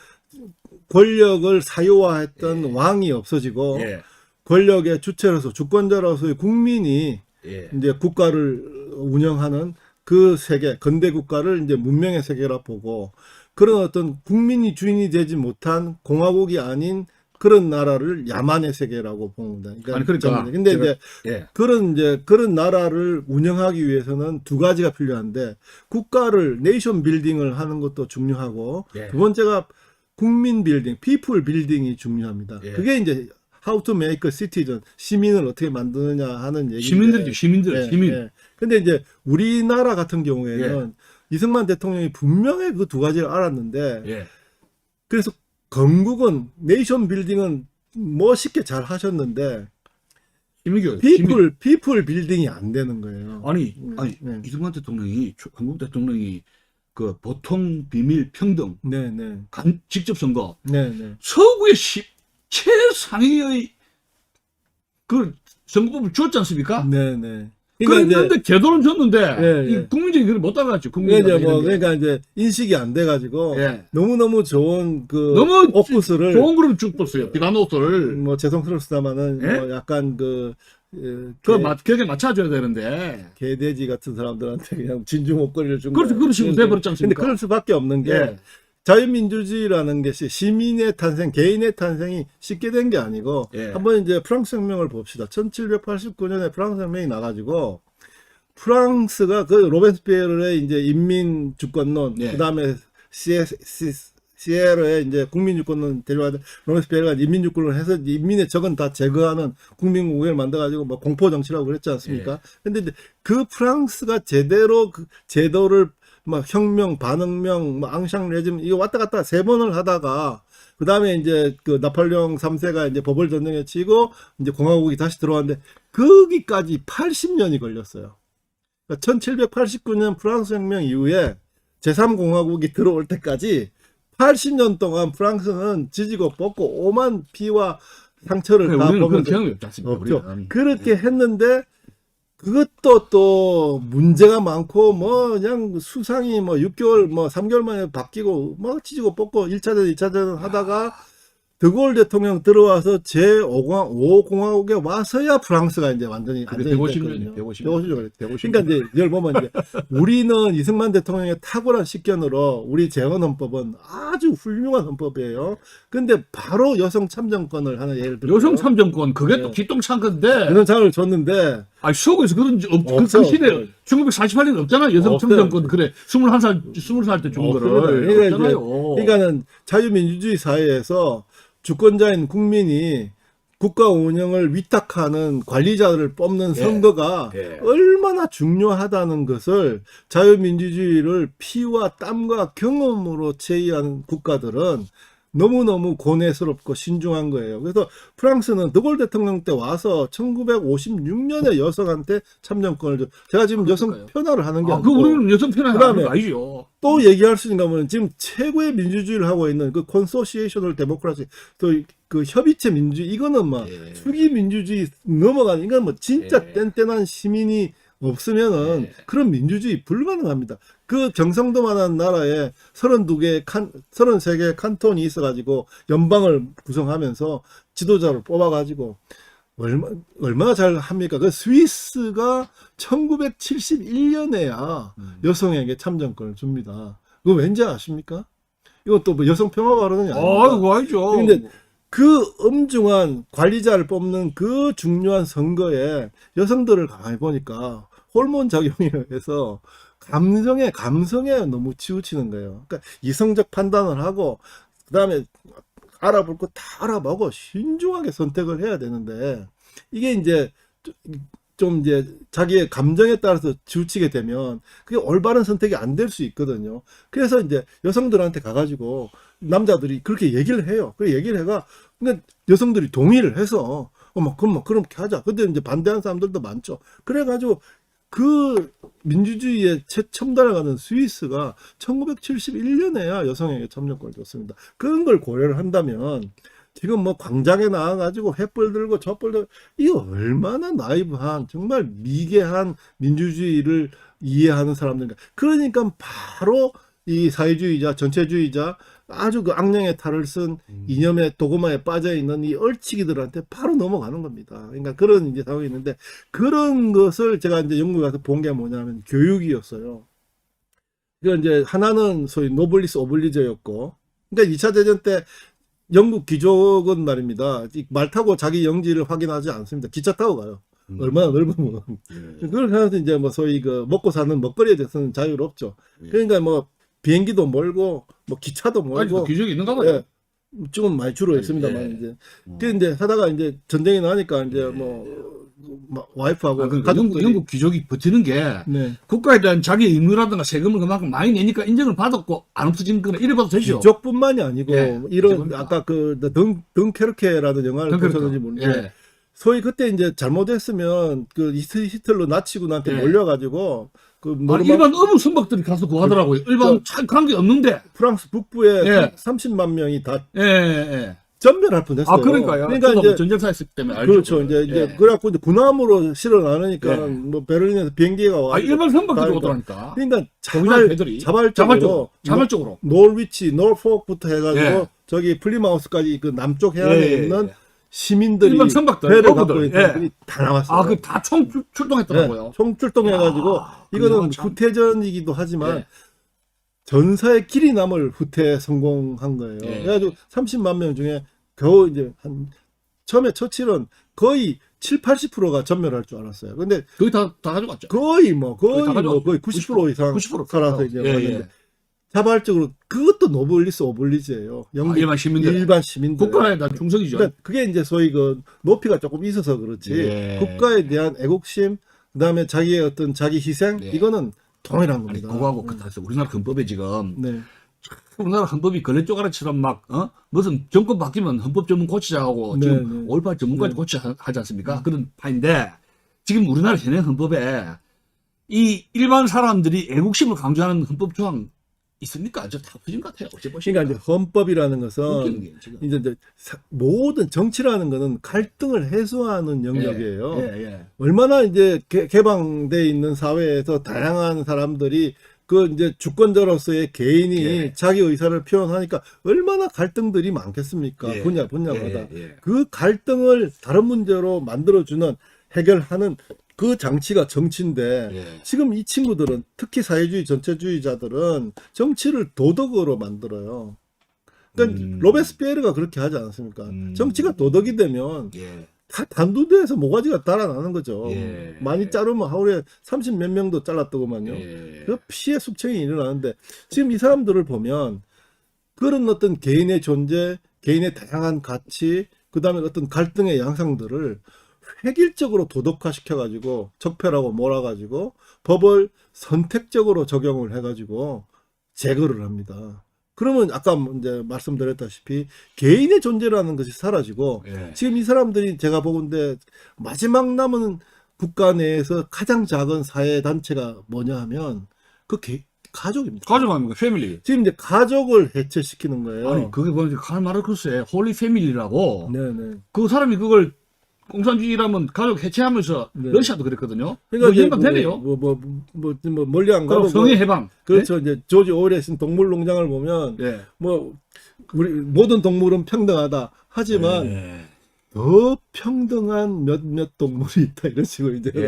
권력을 사유화했던 왕이 없어지고 예. 권력의 주체로서 주권자로서의 국민이 예. 이제 국가를 운영하는 그 세계, 근대 국가를 이제 문명의 세계라 보고 그런 어떤 국민이 주인이 되지 못한 공화국이 아닌 그런 나라를 야만의 세계라고 봅니다. 아니, 그러니까 근데 제가- 이제 예. 그런 나라를 운영하기 위해서는 두 가지가 필요한데 국가를 네이션 빌딩을 하는 것도 중요하고 예. 두 번째가 국민 빌딩, 피플 빌딩이 중요합니다. 예. 그게 이제 how to make a citizen, 시민을 어떻게 만드느냐 하는 얘기인데 시민들이죠, 시민들, 예, 시민. 예. 근데 이제 우리나라 같은 경우에는 이승만 대통령이 분명히 그 두 가지를 알았는데 예. 그래서 건국은 네이션 빌딩은 멋있게 잘 하셨는데 시민교. 피플 빌딩이 안 되는 거예요. 아니, 네. 이승만 대통령이, 한국 대통령이 그 보통 비밀 평등, 네네. 직접 선거, 네네. 서구의 최상위의 그 선거법을 주었지 않습니까? 네네. 그랬는데 제도는 줬는데 예, 이 예. 국민적인 그걸 못 따라갔죠. 그러니까 국민이 이제 뭐 그러니까 이제 인식이 안 돼가지고 예. 너무너무 좋은 그 너무 옥구스를 좋은 그룹 쭉 뻗어요. 비단 옷을 뭐 죄송스럽습니다만은 예? 뭐 약간 거기에 맞춰줘야 되는데. 개돼지 같은 사람들한테 그냥 진주 목걸이를 준 그렇죠. 거예요. 그런 식으로 돼버렸지 근데 않습니까? 그럴 수밖에 없는 게 예. 자유민주주의라는 것이 시민의 탄생, 개인의 탄생이 쉽게 된 게 아니고 예. 한번 이제 프랑스 혁명을 봅시다. 1789년에 프랑스 혁명이 나가지고 프랑스가 그 로베스피에르의 이제 인민 주권론, 예. 그다음에 시에르의 이제 국민 주권론 데려와서 로베스피에르가 인민 주권을 해서 인민의 적은 다 제거하는 국민국을 만들어가지고 뭐 공포 정치라고 그랬지 않습니까? 예. 근데 이제 그 프랑스가 제대로 그 제도를 막 혁명, 반혁명, 뭐 앙샹 레짐 이거 왔다 갔다 3번을 하다가 그 다음에 이제 그 나폴레옹 3세가 이제 버블 전쟁에 치고 이제 공화국이 다시 들어왔는데 거기까지 80년이 걸렸어요. 그러니까 1789년 프랑스 혁명 이후에 제3공화국이 들어올 때까지 80년 동안 프랑스는 지지고 뻗고 오만 피와 상처를 다 우리는 그런 보면서 경험이 없지 않습니까? 없죠. 우리는. 그렇게 했는데 그것도 또 문제가 많고 뭐 그냥 수상이 뭐 6개월 뭐 3개월 만에 바뀌고 뭐 치지고 뽑고 1차전 2차전 하다가 드골 대통령 들어와서 제5공화국에 와서야 프랑스가 이제 완전히 안정이 150년이요. 됐거든요. 150년. 150년. 그러니까 이제 이걸 보면 이제 우리는 이승만 대통령의 탁월한 식견으로 우리 재헌헌법은 아주 훌륭한 헌법이에요. 근데 바로 여성 참정권을 하나 예를 들어 여성 참정권 그게 네. 또 기똥찬 건데. 여성 참을 줬는데 아니 수업에서 그런 없어. 그 시대 1948년 없잖아. 여성 없어요. 참정권 그래 20살 때 준 거를 그러니까 이제 없잖아요. 그러니까는 자유민주주의 사회에서 주권자인 국민이 국가 운영을 위탁하는 관리자를 뽑는 예. 선거가 예. 얼마나 중요하다는 것을 자유민주주의를 피와 땀과 경험으로 제의한 국가들은 너무너무 고뇌스럽고 신중한 거예요. 그래서 프랑스는 드골 대통령 때 와서 1956년에 여성한테 참정권을 줘. 제가 지금 여성 그러니까요. 편화를 하는 게 아, 아니고 그 우리는 여성 편에 그다음에 하는 거 아니죠. 또 얘기할 수 있는 거면 지금 최고의 민주주의를 하고 있는 그 콘소시에이셔널 데모크라시 또 그 협의체 민주주의 이거는 막 예. 투기 민주주의 넘어가는 이건 뭐 진짜 예. 뗀뗀한 시민이 없으면은 예. 그런 민주주의 불가능합니다. 그 경상도만한 나라에 32개 33개 칸톤이 있어가지고 연방을 구성하면서 지도자를 뽑아가지고 얼마나 잘 합니까? 그 스위스가 1971년에야 여성에게 참정권을 줍니다. 그거 왠지 아십니까? 이것도 뭐 여성 평화 발언이 아닙니다. 아이고 아니죠. 근데 그 엄중한 관리자를 뽑는 그 중요한 선거에 여성들을 가만히 보니까 호르몬 작용에 의해서 감성에 너무 치우치는 거예요. 그러니까 이성적 판단을 하고 그다음에 알아볼 거 다 알아보고 신중하게 선택을 해야 되는데 이게 이제 좀 이제 자기의 감정에 따라서 치우치게 되면 그게 올바른 선택이 안 될 수 있거든요. 그래서 이제 여성들한테 가가지고 남자들이 그렇게 얘기를 해요. 그 얘기를 해가 근데 여성들이 동의를 해서 그럼 그렇게 하자. 근데 이제 반대하는 사람들도 많죠. 그래가지고 그 민주주의의 최첨단을 가는 스위스가 1971년에야 여성에게 참정권을 줬습니다. 그런 걸 고려를 한다면 지금 뭐 광장에 나와가지고 횃불 들고 촛불 들고 이거 얼마나 나이브한 정말 미개한 민주주의를 이해하는 사람들인가. 그러니까 바로 이 사회주의자 전체주의자 아주 그 악령의 탈을 쓴 이념의 도구마에 빠져 있는 이 얼치기들한테 바로 넘어가는 겁니다. 그러니까 그런 이제 상황이 있는데 그런 것을 제가 이제 영국에 가서 본 게 뭐냐면 교육이었어요. 그러니까 이제 하나는 소위 노블리스 오블리저였고, 그러니까 2차 대전 때 영국 귀족은 말입니다. 말 타고 자기 영지를 확인하지 않습니다. 기차 타고 가요. 얼마나 넓으면. 그걸 해서 이제 뭐 소위 그 먹고 사는 먹거리에 대해서는 자유롭죠. 그러니까 뭐 비행기도 멀고 뭐 기차도 아니 멀고. 기적이 있는가 봐요. 예, 조금 많이 줄어 있습니다만 이제. 근데 하다가 이제 전쟁이 나니까 이제 뭐 와이프하고 그러니까 가족들이 영국 귀족이 버티는 게 네. 국가에 대한 자기 의무라든가 세금을 그만큼 많이 내니까 인정을 받았고 안 없어지는 거는 이래 봐도 되죠. 귀족뿐만이 아니고 예, 이런 귀족입니다. 아까 그 덩케르케라는 영화를 보셨는지 모르는데 예. 소위 그때 이제 잘못했으면 그 히틀러 나치군한테 예. 몰려가지고 그 노르망 일반 어부 선박들이 가서 구하더라고요. 일반 참 관계 없는데. 프랑스 북부에 예. 30만 명이 다 예, 예. 전멸할 뻔했어요. 아, 그러니까요. 그러니까 저도 이제 전쟁사 했을 때문에 알죠. 그렇죠. 이제 예. 그래갖고 이제 군함으로 실어 나르니까 예. 뭐 베를린에서 비행기가 와. 아, 일반 선박들이 그러니까 오더라니까. 그러니까 거기다 배들이 자발적으로 자발적으로. 노르위치, 노르포크부터 해가지고 예. 저기 플리마우스까지 그 남쪽 해안에 예. 있는 시민들이 일반 선박들, 배를 로브들. 갖고 있는 예. 분들이 다 나왔어요. 아, 그 다 총 출동했더라고요. 네, 총출동해가지고 야, 이거는 그냥 참- 후퇴전이기도 하지만 예. 전사의 길이 남을 후퇴에 성공한 거예요. 예. 그래가지고 30만 명 중에 겨우 이제 처음에 처칠은 거의 7, 80%가 전멸할 줄 알았어요. 근데 거의 다 가져갔죠. 거의 다 가져갔죠. 거의 90% 이상 90% 살아서 이제 예, 왔는데 예. 자발적으로 그것도 노블리스 오블리지예요. 아, 일반 시민들. 일반 시민들. 국가에 대한 충성이죠. 그러니까 그게 이제 소위 그 높이가 조금 있어서 그렇지 예. 국가에 대한 애국심 그다음에 자기의 어떤 자기 희생 예. 이거는 동일한 아니, 겁니다. 그거하고 그렇다해서 우리나라 헌법에 지금 네. 우리나라 헌법이 걸레 쪼가리처럼 막 무슨 정권 바뀌면 헌법 전문 고치자하고 네, 지금 네. 올바 전문까지 네. 고치자 하지 않습니까? 그런 파인데 지금 우리나라 현행 헌법에 이 일반 사람들이 애국심을 강조하는 헌법 조항 있습니까? 저 다 퍼진 것 같아요. 어째 보시니까. 그러니까 이제 헌법이라는 것은 웃기는 게 지금. 이제 모든 정치라는 것은 갈등을 해소하는 영역이에요. 예, 예. 얼마나 이제 개방돼 있는 사회에서 다양한 사람들이 그 이제 주권자로서의 개인이 예. 자기 의사를 표현하니까 얼마나 갈등들이 많겠습니까? 예. 분야마다. 예, 예. 그 갈등을 다른 문제로 만들어주는 해결하는 그 장치가 정치인데 예. 지금 이 친구들은 특히 사회주의 전체주의자들은 정치를 도덕으로 만들어요. 그러니까 로베스피에르가 그렇게 하지 않았습니까? 정치가 도덕이 되면 예. 다 단두대에서 모가지가 달아나는 거죠. 예. 많이 자르면 하루에 30 몇 명도 잘랐더구만요. 예. 그 피해 숙청이 일어나는데 지금 이 사람들을 보면 그런 어떤 개인의 존재, 개인의 다양한 가치, 그 다음에 어떤 갈등의 양상들을 획일적으로 도덕화 시켜가지고 적폐라고 몰아가지고 법을 선택적으로 적용을 해가지고 제거를 합니다. 그러면 아까 이제 말씀드렸다시피 개인의 존재라는 것이 사라지고 예. 지금 이 사람들이 제가 보건데 마지막 남은 국가 내에서 가장 작은 사회 단체가 뭐냐 하면 그 가족입니다. 가족 아닙니까? 패밀리. 지금 이제 가족을 해체시키는 거예요. 아니, 그게 뭐지? 할 말을 글쎄, 홀리 패밀리라고. 네네. 그 사람이 그걸 공산주의라면 가족 해체하면서 네. 러시아도 그랬거든요. 그러니까 이제 연관되네요. 뭐 멀리 안 그럼 가도 성의 해방. 그렇죠. 이제 조지 오웰의 쓴 동물농장을 보면 예. 뭐 우리 모든 동물은 평등하다. 하지만 예. 더 평등한 몇몇 동물이 있다 이런 식으로 이제 예.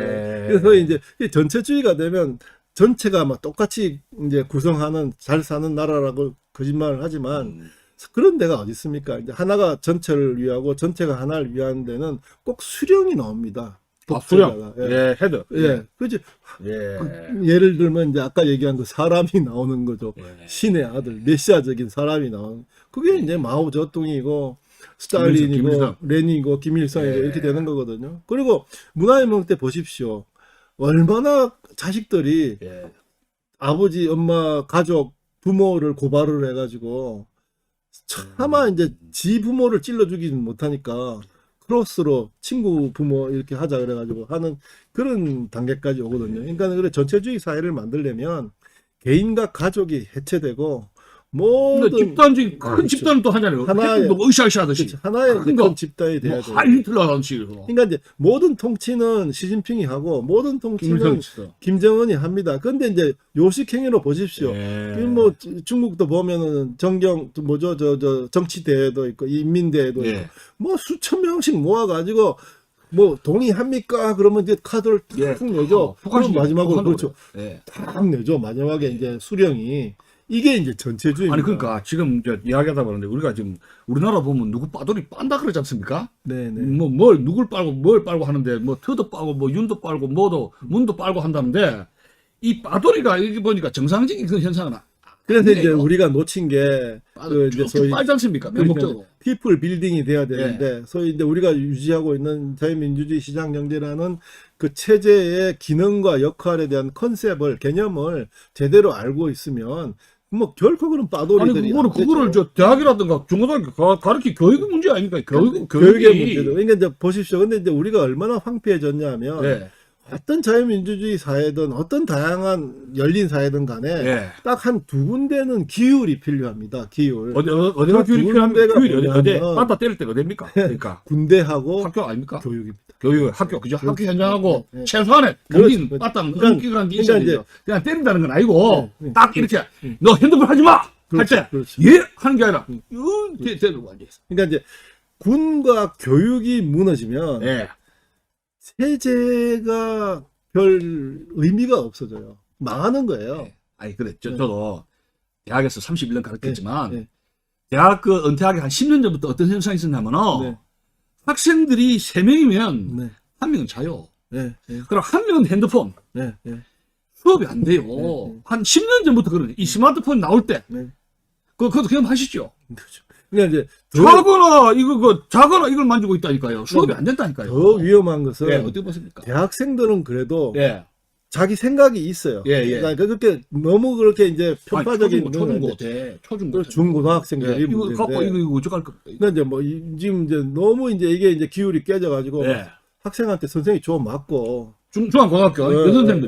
그래서 이제 이 전체주의가 되면 전체가 막 똑같이 이제 구성하는 잘 사는 나라라고 거짓말을 하지만 그런 데가 어디 있습니까? 이제 하나가 전체를 위하고 전체가 하나를 위한 데는 꼭 수령이 나옵니다. 수령. 법제자가. 예. 예, 헤드. 예. 그렇지. 예. 예를 들면 이제 아까 얘기한 그 사람이 나오는 거죠. 예. 신의 아들, 메시아적인 사람이 나오는. 그게 이제 마오쩌둥이고 스탈린이고 김일성. 레닌이고 김일성이고 예. 이렇게 되는 거거든요. 그리고 문화혁명 때 보십시오. 얼마나 자식들이 예. 아버지, 엄마, 가족, 부모를 고발을 해가지고 차마 이제 지 부모를 찔러 죽이진 못하니까 크로스로 친구 부모 이렇게 하자 그래가지고 하는 그런 단계까지 오거든요. 그러니까 그래 전체주의 사회를 만들려면 개인과 가족이 해체되고 근데 모든 집단적인 큰 그렇죠. 집단을 또 하잖아요. 하나의- 뭐 으쌰으쌰 하듯이. 그렇죠. 하나의 큰 거. 큰 집단이 돼야 뭐 돼요. 하이 히틀러 하듯이. 그러니까 이제 모든 통치는 시진핑이 하고 모든 통치는 김일성. 김정은이 합니다. 그런데 이제 요식행위로 보십시오. 예. 뭐 중국도 보면은 정경 뭐죠 저 정치 대회도 있고 인민 대회도 있고 예. 뭐 수천 명씩 모아가지고 뭐 동의합니까? 그러면 이제 카드를 예. 탁 내죠. 그럼 마지막으로 그렇죠. 예. 탁 내죠. 마지막에 이제 수령이 이게 이제 전체주의입니다. 아니 그러니까 지금 저 이야기하다 보는데 우리가 지금 우리나라 보면 누구 빠돌이 빤다 그러지 않습니까? 네네. 뭐 뭘 누굴 빨고 뭘 빨고 하는데 뭐 터도 빨고 뭐 윤도 빨고 뭐도 문도 빨고 한다는데 이 빠돌이가 여기 보니까 정상적인 그 현상은 그래서 이제 아니에요. 우리가 놓친 게 그 이제 소위 빨지 않습니까? 그러니까 명목적으로. 피플 빌딩이 돼야 되는데 예. 소위 이제 우리가 유지하고 있는 자유민주주의 시장 경제라는 그 체제의 기능과 역할에 대한 컨셉을 개념을 제대로 알고 있으면 뭐 결코 그런 빠돌이들이 아니 그거를 저 대학이라든가 중고등학교 가르치 교육 문제 아닙니까? 교육의 교육이 문제도. 그러니까 이제 보십시오. 근데 이제 우리가 얼마나 황폐해졌냐면 예. 어떤 자유민주주의 사회든 어떤 다양한 열린 사회든 간에 예. 딱 한 두 군데는 기율이 필요합니다. 기율. 어디가 그 규율이 두 필요합니까? 군데가 규율이 어디? 뭐냐면 맞다 때릴 때가 어딥니까? 그러니까. 군대하고 학교 아닙니까? 교육입니다. 교육, 학교, 그죠? 그렇죠. 학교 현장하고 네, 네. 최소한의 그렇죠. 공긴, 빠따는 그러니까- 은기라는 게 있어야 그러니까 되죠. 그냥 때린다는 건 아니고, 네, 네. 딱 이렇게, 너 핸드폰 하지 마! 할 그렇죠, 때, 그렇죠. 예! 하는 게 아니라, 때리고 앉아있어. 그러니까 이제 군과 교육이 무너지면 예. 세제가 별 의미가 없어져요. 망하는 거예요. 예. 아니, 그래. 네. 저도 대학에서 31년 가르쳤지만, 네. 대학 그 은퇴하기 한 10년 전부터 어떤 현상이 있었냐면은, 네. 학생들이 3명이면, 네. 한 명은 자요. 네. 네. 그럼 한 명은 핸드폰. 네. 네. 수업이 안 돼요. 네. 한 10년 전부터 그러네. 이 스마트폰 나올 때. 네. 그것도 그냥 하시죠. 그렇죠. 그러니까 이제 자거나 이걸 만지고 있다니까요. 수업이 안 된다니까요. 더 위험한 것은 예, 어떻게 보십니까? 대학생들은 그래도 예. 자기 생각이 있어요. 예, 예. 그러니까 그렇게 너무 그렇게 이제 편파적인 아니, 초중고 때, 초중고 때. 중고등학생들이 예, 이거 문제인데. 갖고 이거 어떡할 거. 근데 이제 뭐 지금 이제 너무 이제 이게 이제 기율이 깨져가지고 예. 학생한테 선생이 좀 맞고 중앙고등학교 여선생들.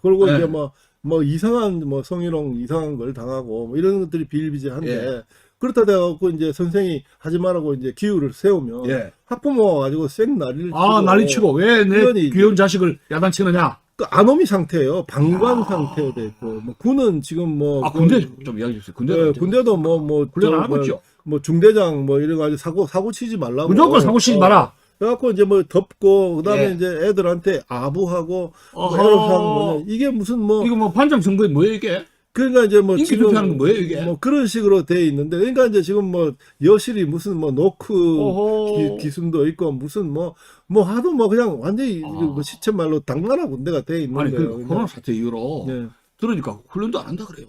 그리고 예. 이제 뭐 이상한 뭐 성희롱 이상한 걸 당하고 뭐 이런 것들이 비일비재한데 예. 그렇다 돼갖고 이제 선생이 하지 말라고 이제 기율을 세우면 예. 학부모가 가지고 쌩 난리를 치고 아, 난리치고 왜 내 이거니 귀여운 자식을 야단치느냐. 그 아노미 상태예요. 방관 상태로 돼 있고 뭐 군은 지금 뭐 아, 군대 좀 이야기해 주세요. 예, 군대도 뭐 훈련 안 하고 있죠. 뭐 중대장 뭐 이래 가지고 사고 치지 말라고 무조건 사고 치지 마라. 그래갖고 이제 뭐 덮고 그다음에 예. 이제 애들한테 아부하고 뭐 어허. 애로사항 이게 무슨 뭐 이거 뭐 반장 선거에 뭐예요, 이게? 그러니까 이제 뭐 인기 지금 투표하는 건 뭐예요, 이게? 뭐 그런 식으로 돼 있는데 그러니까 이제 지금 뭐 여실히 무슨 뭐 노크 어허. 기순도 있고 무슨 뭐 하도 뭐 그냥 완전히 뭐 시체말로 당나라 군대가 돼 있는 아니, 거예요. 그 코로나 사태 이후로 네. 들으니까 훈련도 안 한다 그래요.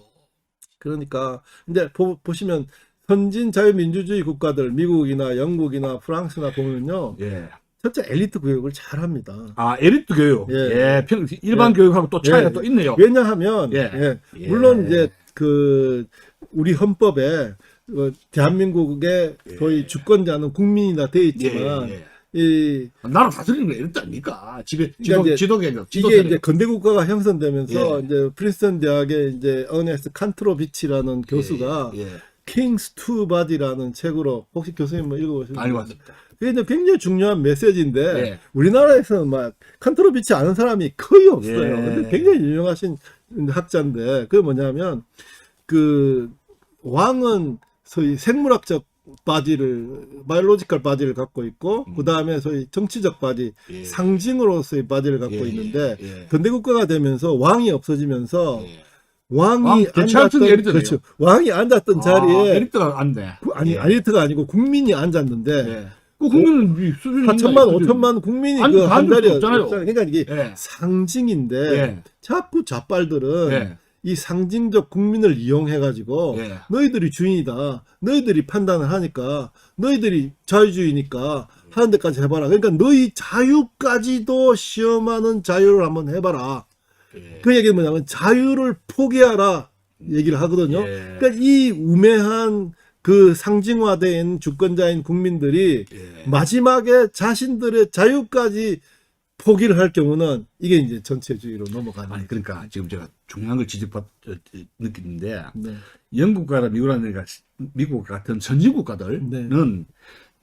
그러니까 이제 보시면 선진 자유민주주의 국가들 미국이나 영국이나 프랑스나 보면요 예. 첫째 엘리트 교육을 잘합니다. 아, 에리트 교육. 예. 예. 일반 교육하고 또 차이가 예. 또 있네요. 왜냐하면 예. 예, 물론 이제 그 우리 헌법에 대한민국의 거의 주권자는 국민이나 돼 있지만 예. 이 나라 다스리는 게 에리트 아닙니까? 그러니까 이제 지도계죠. 이게 이제 근대 국가가 형성되면서 예. 이제 프린스턴 대학의 이제 어네스트 칸트로비치라는 교수가 예. 킹스 투 바디라는 책으로 혹시 교수님 뭐 읽어보셨나요? 많이 왔습니다. 그게 이제 굉장히 중요한 메시지인데 예. 우리나라에서는 막 칸트로비치 아는 사람이 거의 없어요. 예. 근데 굉장히 유명하신 학자인데 그게 뭐냐면 그 왕은 소위 생물학적 바이올로지컬 바디를 갖고 있고 그 다음에 소위 정치적 바디 예. 상징으로서의 바디를 갖고 예. 있는데 예. 근대 국가가 되면서 왕이 없어지면서 예. 왕이 대체학적 앉았던 에리트네요. 그렇죠. 왕이 앉았던 자리에 에리트가 안 돼. 아니 엘리트가 아니고 국민이 앉았는데 예. 그 국민은 수준이 4천만 5천만 국민이 아니, 그 한 앉을 수 자리에 없잖아요. 없잖아요. 그러니까 이게 예. 상징인데 예. 자꾸 좌빨들은 예. 이 상징적 국민을 이용해 가지고 예. 너희들이 주인이다. 너희들이 판단을 하니까 너희들이 자유주의니까 하는 데까지 해봐라. 그러니까 너희 자유까지도 시험하는 자유를 한번 해봐라. 예. 그 얘기는 뭐냐면 자유를 포기하라 얘기를 하거든요. 예. 그러니까 이 우매한 그 상징화된 주권자인 국민들이 예. 마지막에 자신들의 자유까지 포기를 할 경우는 이게 이제 전체주의로 넘어가는. 아니 그러니까 지금 제가 중요한 걸 느끼는데 네. 영국과 미국 같은 선진 국가들은 네.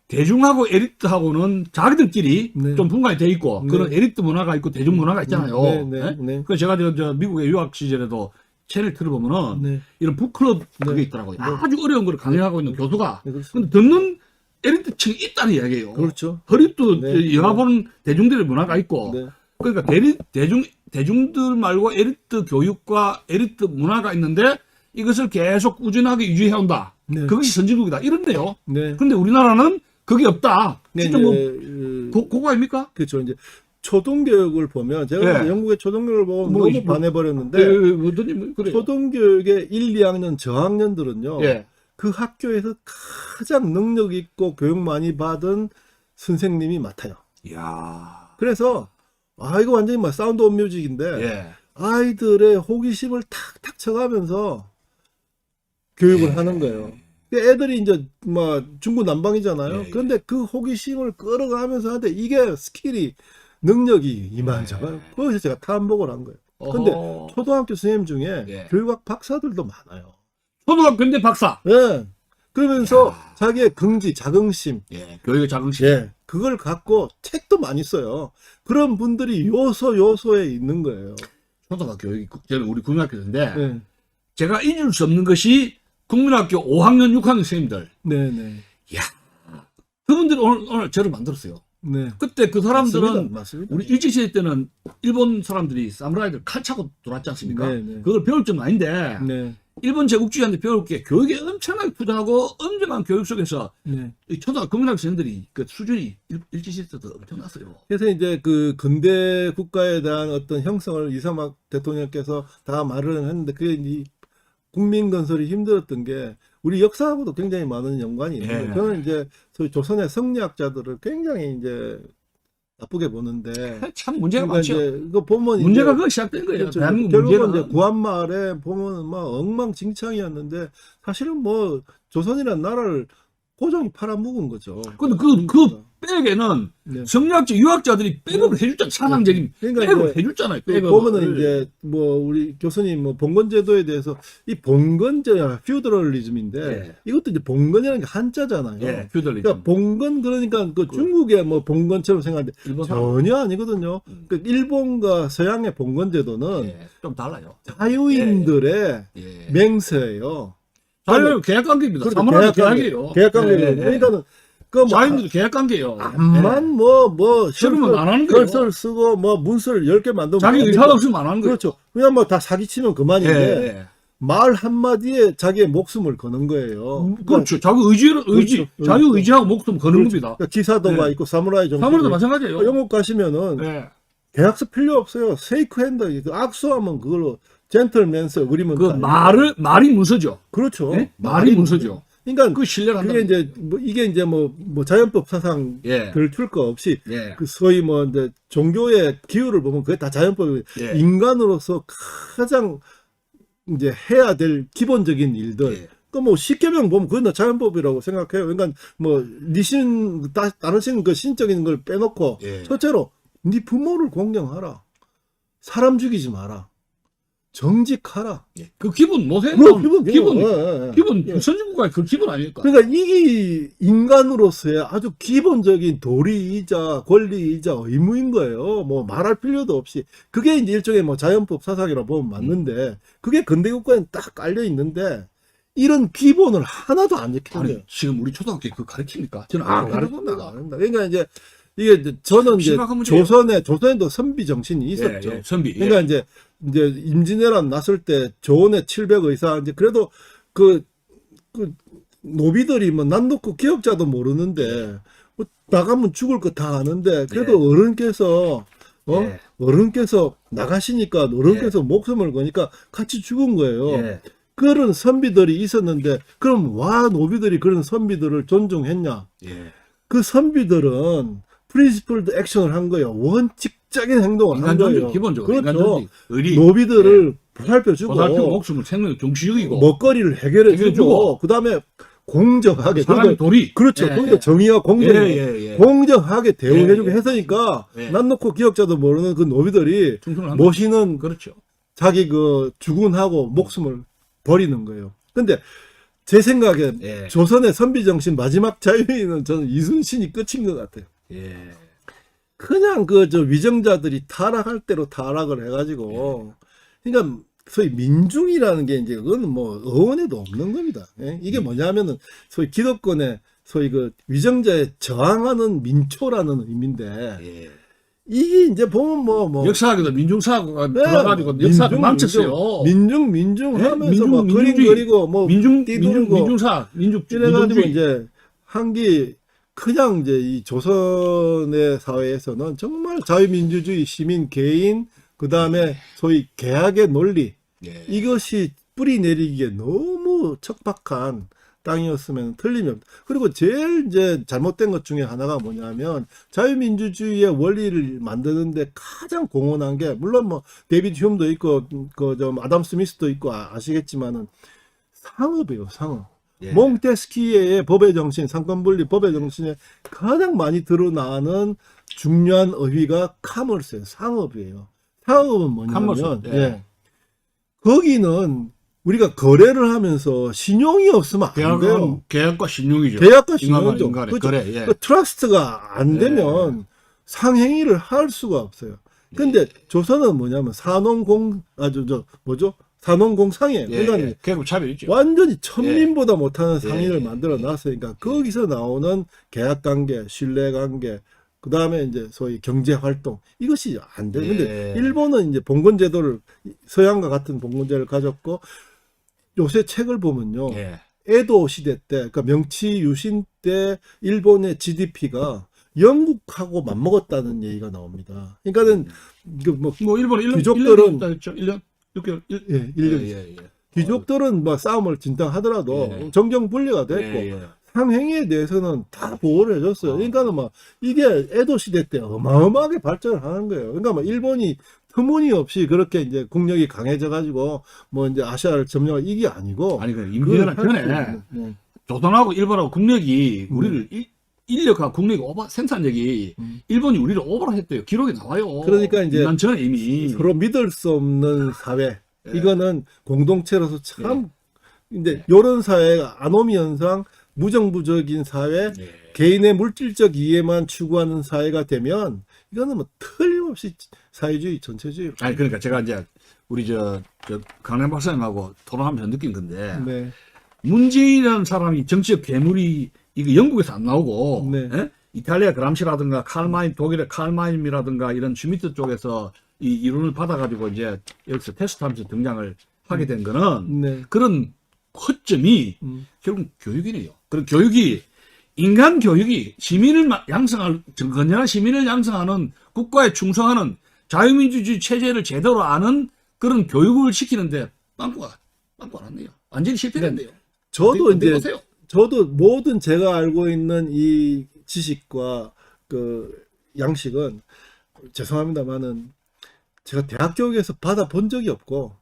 대중하고 에리트하고는 자기들끼리 네. 좀 분간이 돼 있고 네. 그런 에리트 문화가 있고 대중 문화가 있잖아요. 네, 네, 예? 네. 그래서 제가 저 미국에 유학 시절에도 채널 틀어보면은 네. 이런 북클럽 그게 네. 있더라고요. 네. 아주 어려운 걸 강의하고 있는 교수가. 네, 그렇습니다. 근데 듣는 에리트층이 있다는 이야기예요. 그렇죠. 허리도 네. 영화 보는 대중들의 문화가 있고. 네. 그러니까 대중들 말고 에리트 교육과 에리트 문화가 있는데 이것을 계속 꾸준하게 유지해 온다. 네. 그것이 선진국이다. 이런데요. 네. 그런데 우리나라는 그게 없다. 네, 진짜 뭐 이제, 그거 아닙니까? 그렇죠. 이제 초등교육을 보면 제가 네. 영국의 초등교육을 보고 뭐, 너무 반해버렸는데 어떤 그래요. 초등교육의 1, 2학년 저학년들은요. 예. 그 학교에서 가장 능력 있고 교육 많이 받은 선생님이 맡아요. 이야. 그래서 이거 완전히 막 사운드 오브 뮤직인데 예. 아이들의 호기심을 탁탁 쳐가면서 교육을 예. 하는 거예요. 애들이 이제 뭐 중구난방이잖아요. 예. 그런데 그 호기심을 끌어가면서 하는데 이게 스킬이 능력이 이만저만. 거기서 제가 탐복을 한 거예요. 근데 어허. 초등학교 선생님 중에 예. 교육학 박사들도 많아요. 초등학교 근대 박사. 예. 그러면서 야. 자기의 긍지, 자긍심, 예. 교육의 자긍심. 예, 그걸 갖고 책도 많이 써요. 그런 분들이 요소에 있는 거예요. 초등학교 교육이 저는 우리 국민학교인데 네, 제가 잊을 수 없는 것이 국민학교 5학년, 6학년 선생님들. 네, 네, 그분들이 오늘 저를 만들었어요. 네. 그때 그 사람들은 맞습니다. 우리 일제시대 때는 일본 사람들이 사무라이들 칼 차고 들어왔지 않습니까? 네, 네. 그걸 배울 점은 아닌데 네, 일본 제국주의한테 배울 게 교육에 엄청나게 투자하고 엄정한 교육 속에서 네. 이 초등학교 국민학생들이 그 수준이 일제시대 때도 엄청났어요. 그래서 이제 그 근대 국가에 대한 어떤 형성을 이상막 대통령께서 다 말을 했는데 그게 이 국민 건설이 힘들었던 게 우리 역사하고도 굉장히 많은 연관이 있는 거예요. 예. 저는 이제 소위 조선의 성리학자들을 굉장히 이제 나쁘게 보는데 참 문제가 그러니까 많죠. 이제 이거 보면 문제가 이제 그거 시작된 거예요. 그렇죠. 대한민국 결국은 문제가. 이제 구한말에 보면 막 엉망진창이었는데 사실은 뭐 조선이라는 나라를 고종이 팔아먹은 거죠. 근데 그 백에는 네. 성리학자, 유학자들이 백업을 해줬잖아요. 사상적인 그러니까 백업을 이제 해줬잖아요. 그 백업을. 보면은 이제 뭐 우리 교수님 뭐 봉건제도에 대해서 이 봉건제야 퓨더럴리즘인데 예. 이것도 이제 봉건이라는 게 한자잖아요. 예, 퓨더리즘. 그러니까 봉건 그러니까 그 중국의 뭐 봉건처럼 생각하는데 일본 사람. 전혀 아니거든요. 그 일본과 서양의 봉건제도는 예, 좀 달라요. 자유인들의 예. 맹세예요. 자유 계약 관계입니다. 그렇죠. 사무라이 계약이에요. 계약 관계예요. 예, 예. 그러니까는 그 자유인들 계약 관계예요. 암만 뭐 싫으면 안 하는 거예요. 결서를 쓰고 뭐 문서를 10개 만들면 자기 안 의사가 됩니다. 없으면 안 하는 거예요. 그렇죠. 그냥 뭐 다 사기치면 예, 그만인데 예. 말 한마디에 자기의 목숨을 거는 거예요. 그렇죠. 자기 의지, 그렇죠. 자유 의지하고 목숨 거는 그렇죠. 겁니다. 그러니까 기사도가 예. 있고 사무라이 정신. 사무라이도 마찬가지예요. 영국 가시면은 예. 계약서 필요 없어요. 세이크 핸드 악수하면 그걸로 젠틀맨스 그리면 그 다 말이 문서죠. 그렇죠. 예? 말이 문서죠. 그러니까 그 신뢰를 한다. 그게 이제 뭐 이게 이제 뭐 자연법 사상 예. 별 툴 거 없이 예. 그 소위 뭐 이제 종교의 기율을 보면 그게 다 자연법이에요. 예. 인간으로서 가장 이제 해야 될 기본적인 일들. 예. 그 뭐 십계명 보면 그건 다 자연법이라고 생각해요. 그러니까 뭐 니신 다른 신 그 신적인 걸 빼놓고 예. 첫째로 네 부모를 공경하라. 사람 죽이지 마라. 정직하라. 예. 그 기본 못해. 뭐 기본 예. 예. 선진국가의 그 기본 아닐까. 그러니까 이게 인간으로서의 아주 기본적인 도리이자 권리이자 의무인 거예요. 뭐 말할 필요도 없이. 그게 이제 일종의 뭐 자연법 사상이라고 보면 맞는데 그게 근대국가엔 딱 깔려 있는데 이런 기본을 하나도 안 지키는 거예요. 아니, 지금 우리 초등학교에 그 가르칩니까? 저는 아, 안 가르칩니다. 그러니까 이제 이게 이제 저는 이제 심각한 문제예요. 조선에도 선비 정신이 있었죠. 예, 예, 선비. 그러니까 예. 이제 임진왜란 났을 때 조원의 700 의사 이제 그래도 그 노비들이 뭐 난 놓고 기억자도 모르는데 뭐 나가면 죽을 거 다 아는데 그래도 예. 어른께서 예. 어른께서 나가시니까 어른께서 목숨을 거니까 같이 죽은 거예요. 예. 그런 선비들이 있었는데 그럼 와 노비들이 그런 선비들을 존중했냐? 예. 그 선비들은 프린시플드 액션을 한 거예요. 원칙적인 행동을 한 인간 거예요. 존중, 기본적으로. 인간 그렇죠. 존중, 의리. 노비들을 보살펴주고 보살피고 목숨을 생명을 경시적이고. 먹거리를 해결해주고 해결해주고. 그다음에 공정하게 사람의 도리. 그렇죠. 예, 거기다 정의와 공정 예. 공정하게 대우해주고 예, 예. 했으니까 예. 난 놓고 기억자도 모르는 그 노비들이 충성을 한 모시는 그렇죠. 자기 그 주군하고 목숨을 버리는 거예요. 근데 제 생각에 예. 조선의 선비 정신 마지막 자유인은 저는 이순신이 끝인 것 같아요. 예. 그냥 그 저 위정자들이 타락할 대로 타락을 해가지고 그러니까 소위 민중이라는 게 이제 그건 뭐 어원에도 없는 겁니다. 예? 이게 뭐냐면은 소위 기득권의 소위 그 위정자에 저항하는 민초라는 의미인데 예. 이게 이제 보면 뭐 역사학에도 민중사고가 네, 들어가지고 역사를 망쳤어요. 민중 네, 하면서 막 그림 민중주의, 그리고 뭐 띠들고 민중사, 이래가지고 민중주의. 이제 한기 그냥 이제 이 조선의 사회에서는 정말 자유민주주의 시민 개인 그 다음에 소위 계약의 논리 예. 이것이 뿌리 내리기에 너무 척박한 땅이었으면 틀림이 없다. 그리고 제일 이제 잘못된 것 중에 하나가 뭐냐면 자유민주주의의 원리를 만드는데 가장 공헌한 게 물론 뭐 데이비드 휴움도 있고 그 좀 아담 스미스도 있고 아시겠지만은 상업이에요, 상업. 예. 몽테스키에의 법의 정신, 상권분리 법의 정신에 가장 많이 드러나는 중요한 어휘가 카머스예요. 상업이에요. 상업은 뭐냐면 카머스, 예. 예. 거기는 우리가 거래를 하면서 신용이 없으면 안 돼요. 계약과 신용이죠. 계약과 인간과 신용이죠. 인간의 그렇죠. 거래. 예. 그 트러스트가 안 되면 상행위를 할 수가 없어요. 근데 조선은 뭐냐면 산업공상이에요. 예, 그러니까 예. 계급 차별이 있죠. 완전히 천민보다 못하는 상인을 예, 만들어 놨으니까 거기서 나오는 계약관계, 신뢰관계, 그 다음에 이제 소위 경제활동 이것이 안 돼요. 근데 예. 일본은 이제 봉건제도를 서양과 같은 봉건제를 가졌고 요새 책을 보면요. 예. 에도 시대 때, 그러니까 명치 유신 때 일본의 GDP가 영국하고 맞먹었다는 얘기가 나옵니다. 그러니까는 뭐 뭐 일본 1년 귀족들은 1년 6개월 예, 1년 예. 귀족들은 뭐 싸움을 진탕하더라도 예. 정경 분리가 됐고 예. 상행위에 대해서는 다 보호를 해줬어요. 그러니까는 막 이게 에도 시대 때 어마어마하게 발전을 하는 거예요. 그러니까 뭐 일본이 터무니없이 그렇게 이제 국력이 강해져 가지고 뭐 이제 아시아를 점령할 이게 아니고 아니 그 임진왜란 전에 조선하고 일본하고 국력이 우리를 인력과 국력이 생산력이 일본이 우리를 오버했대요. 기록에 나와요. 그러니까 이제 난 전에 이미 서로 믿을 수 없는 사회. 예. 이거는 공동체로서 참 근데 요런 사회가 아노미 현상, 무정부적인 사회, 예. 개인의 물질적 이해만 추구하는 사회가 되면 이거는 뭐 틀림없이 사회주의 전체주의. 아니 그러니까 제가 이제 우리 저 강남 박사님하고 토론하면서 느낀 건데 네. 문재인이라는 사람이 정치적 괴물이 이거 영국에서 안 나오고 네. 예? 이탈리아 그람시라든가 칼마인 독일의 칼마인이라든가 이런 슈미트 쪽에서 이 이론을 받아가지고 이제 여기서 테스트하면서 등장을 하게 된 거는 네. 그런 허점이 결국 교육이네요. 그런 교육이 인간 교육이 시민을 양성할 건전한 시민을 양성하는 국가에 충성하는 자유민주주의 체제를 제대로 아는 그런 교육을 시키는데 빵꾸가 안 왔네요. 완전히 실패했네요. 저도 어디 이제 보세요? 저도 모든 제가 알고 있는 이 지식과 그 양식은 죄송합니다만은 제가 대학 교육에서 받아본 적이 없고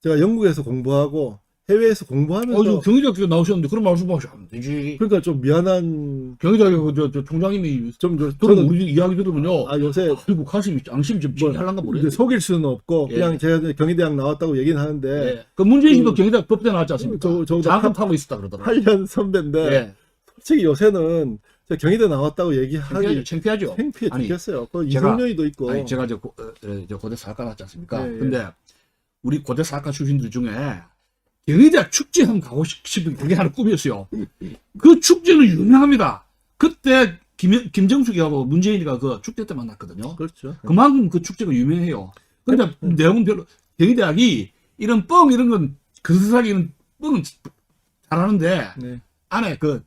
제가 영국에서 공부하고 해외에서 공부하면서 경희대학교 나오셨는데 그런 말씀하시면 안 되지. 그러니까 좀 미안한 경희대학교 저 총장님이 좀 들으면 우리 이야기 들으면요. 요새 아이고 가슴이 앙심이 좀 할란가 이제 모르겠어요. 속일 수는 없고 예. 그냥 제가 경희대학 나왔다고 얘기는 하는데 예. 그 문재인 씨도 경희대학 법대 나왔지 않습니까? 저도 장학금 타고 있었다 그러더라고요. 8년 선배인데 예. 솔직히 요새는 제가 경희대 나왔다고 얘기하기 창피하죠. 창피해 아니, 죽겠어요. 그 제가- 이성료이도 있고 아니 제가 저 고대 사학과 나왔지 않습니까? 예, 예. 근데 우리 고대 사학과 출신들 중에 경희대학 축제 한번 가고 싶은 그게 하나 꿈이었어요. 그 축제는 유명합니다. 그때 김정숙이하고 문재인이가 그 축제 때 만났거든요. 그렇죠. 그만큼 그 축제가 유명해요. 근데 내용은 별로 경희대학이 이런 이런 건 근사하게 이런 뻥은 잘하는데 네. 안에 그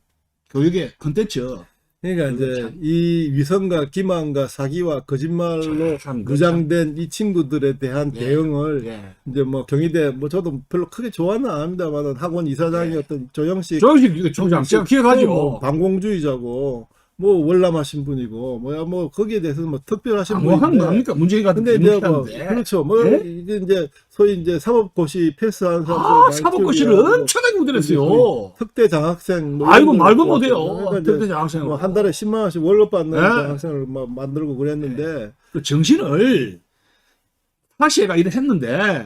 교육의 컨텐츠 그러니까 이제 이 위선과 기만과 사기와 거짓말로 참 무장된 이 친구들에 대한 예. 대응을 예. 이제 뭐 경희대 뭐 저도 별로 크게 좋아는 안 합니다만 학원 이사장이었던 조영식 조영식 이거 총장 제가 기억하죠. 뭐 반공주의자고 뭐 월남하신 분이고 뭐야 뭐 거기에 대해서는 뭐 특별하신 뭐 하는 분인데 거 아닙니까? 문재인 같은 근데 이제 뭐 데 그렇죠 뭐 예? 이게 이제 소위 이제 사법고시 패스한 사람들 사법고시를 엄청나게 못했어요. 특대 장학생 뭐 아이고 이런 말도 거 못해요. 그러니까 이제 특대 장학생 뭐 한 달에 10만 원씩 월급 받는 예. 장학생을 막 만들고 그랬는데 그 정신을 사시애가 이래 했는데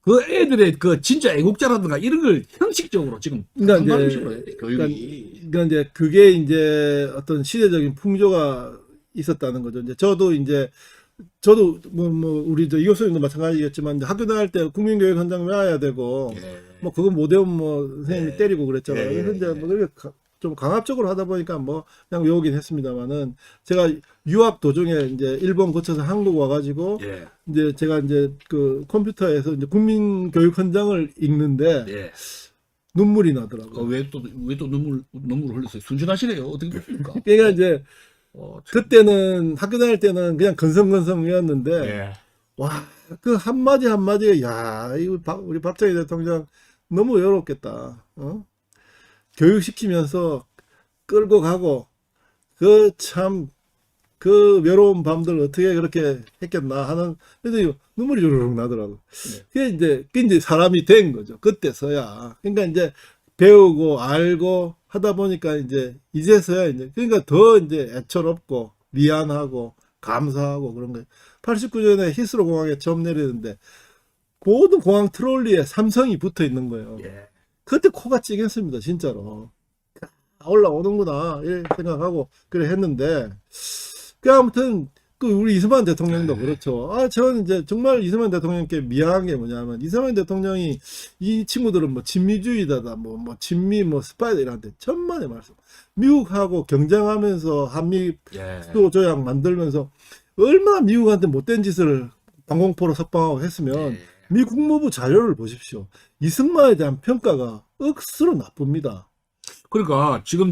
그 애들의 그 진짜 애국자라든가 이런 걸 형식적으로 지금 그러니까 한다는 이제 식으로 해야 돼, 교육이. 그러니까 이제 그게 이제 어떤 시대적인 풍조가 있었다는 거죠. 이제 저도 뭐 우리 저 이교수님도 마찬가지겠지만 이제 학교 다닐 때 국민교육 현장 외워야 되고 예. 뭐 그건 못 외우면 뭐 선생님이 예. 때리고 그랬잖아요. 예. 그래서 이제 뭐 그렇게 좀 강압적으로 하다 보니까 뭐 그냥 외우긴 했습니다만은 제가 유학 도중에 이제 일본 거쳐서 한국 와가지고 예. 이제 제가 이제 그 컴퓨터에서 이제 국민교육 현장을 읽는데 예. 눈물이 나더라고요. 왜 또 눈물 흘렸어요? 순진하시네요. 어떻게 그렇습니까? 그러니까 이제 참. 그때는 학교 다닐 때는 그냥 건성건성 외웠는데 예. 와 그 한마디 한마디가 야 이거 우리 박정희 대통령 너무 외롭겠다. 교육시키면서 끌고 가고 그 참 그 외로운 밤들 어떻게 그렇게 했겠나 하는 그래서 눈물이 주르륵 나더라고. 그게 이제 사람이 된 거죠. 그때서야. 그러니까 이제 배우고 알고 하다 보니까 이제서야 이제 그러니까 더 이제 애처롭고 미안하고 감사하고 그런 거예요. 89년에 히스로 공항에 처음 내리는데 모든 공항 트롤리에 삼성이 붙어 있는 거예요. 예. 그때 코가 찌겠습니다, 진짜로. 올라오는구나 이렇게 생각하고 그래 했는데 그 아무튼 그 우리 이승만 대통령도 그렇죠. 저는 이제 정말 이승만 대통령께 미안한 게 뭐냐면 이승만 대통령이 이 친구들은 뭐 친미주의자다 뭐 친미 뭐 스파이다 이런데 천만의 말씀. 미국하고 경쟁하면서 한미 예. 수도 조약 만들면서 얼마나 미국한테 못된 짓을 방공포로 석방하고 했으면 예. 미 국무부 자료를 보십시오. 이승만에 대한 평가가 억수로 나쁩니다. 그러니까 지금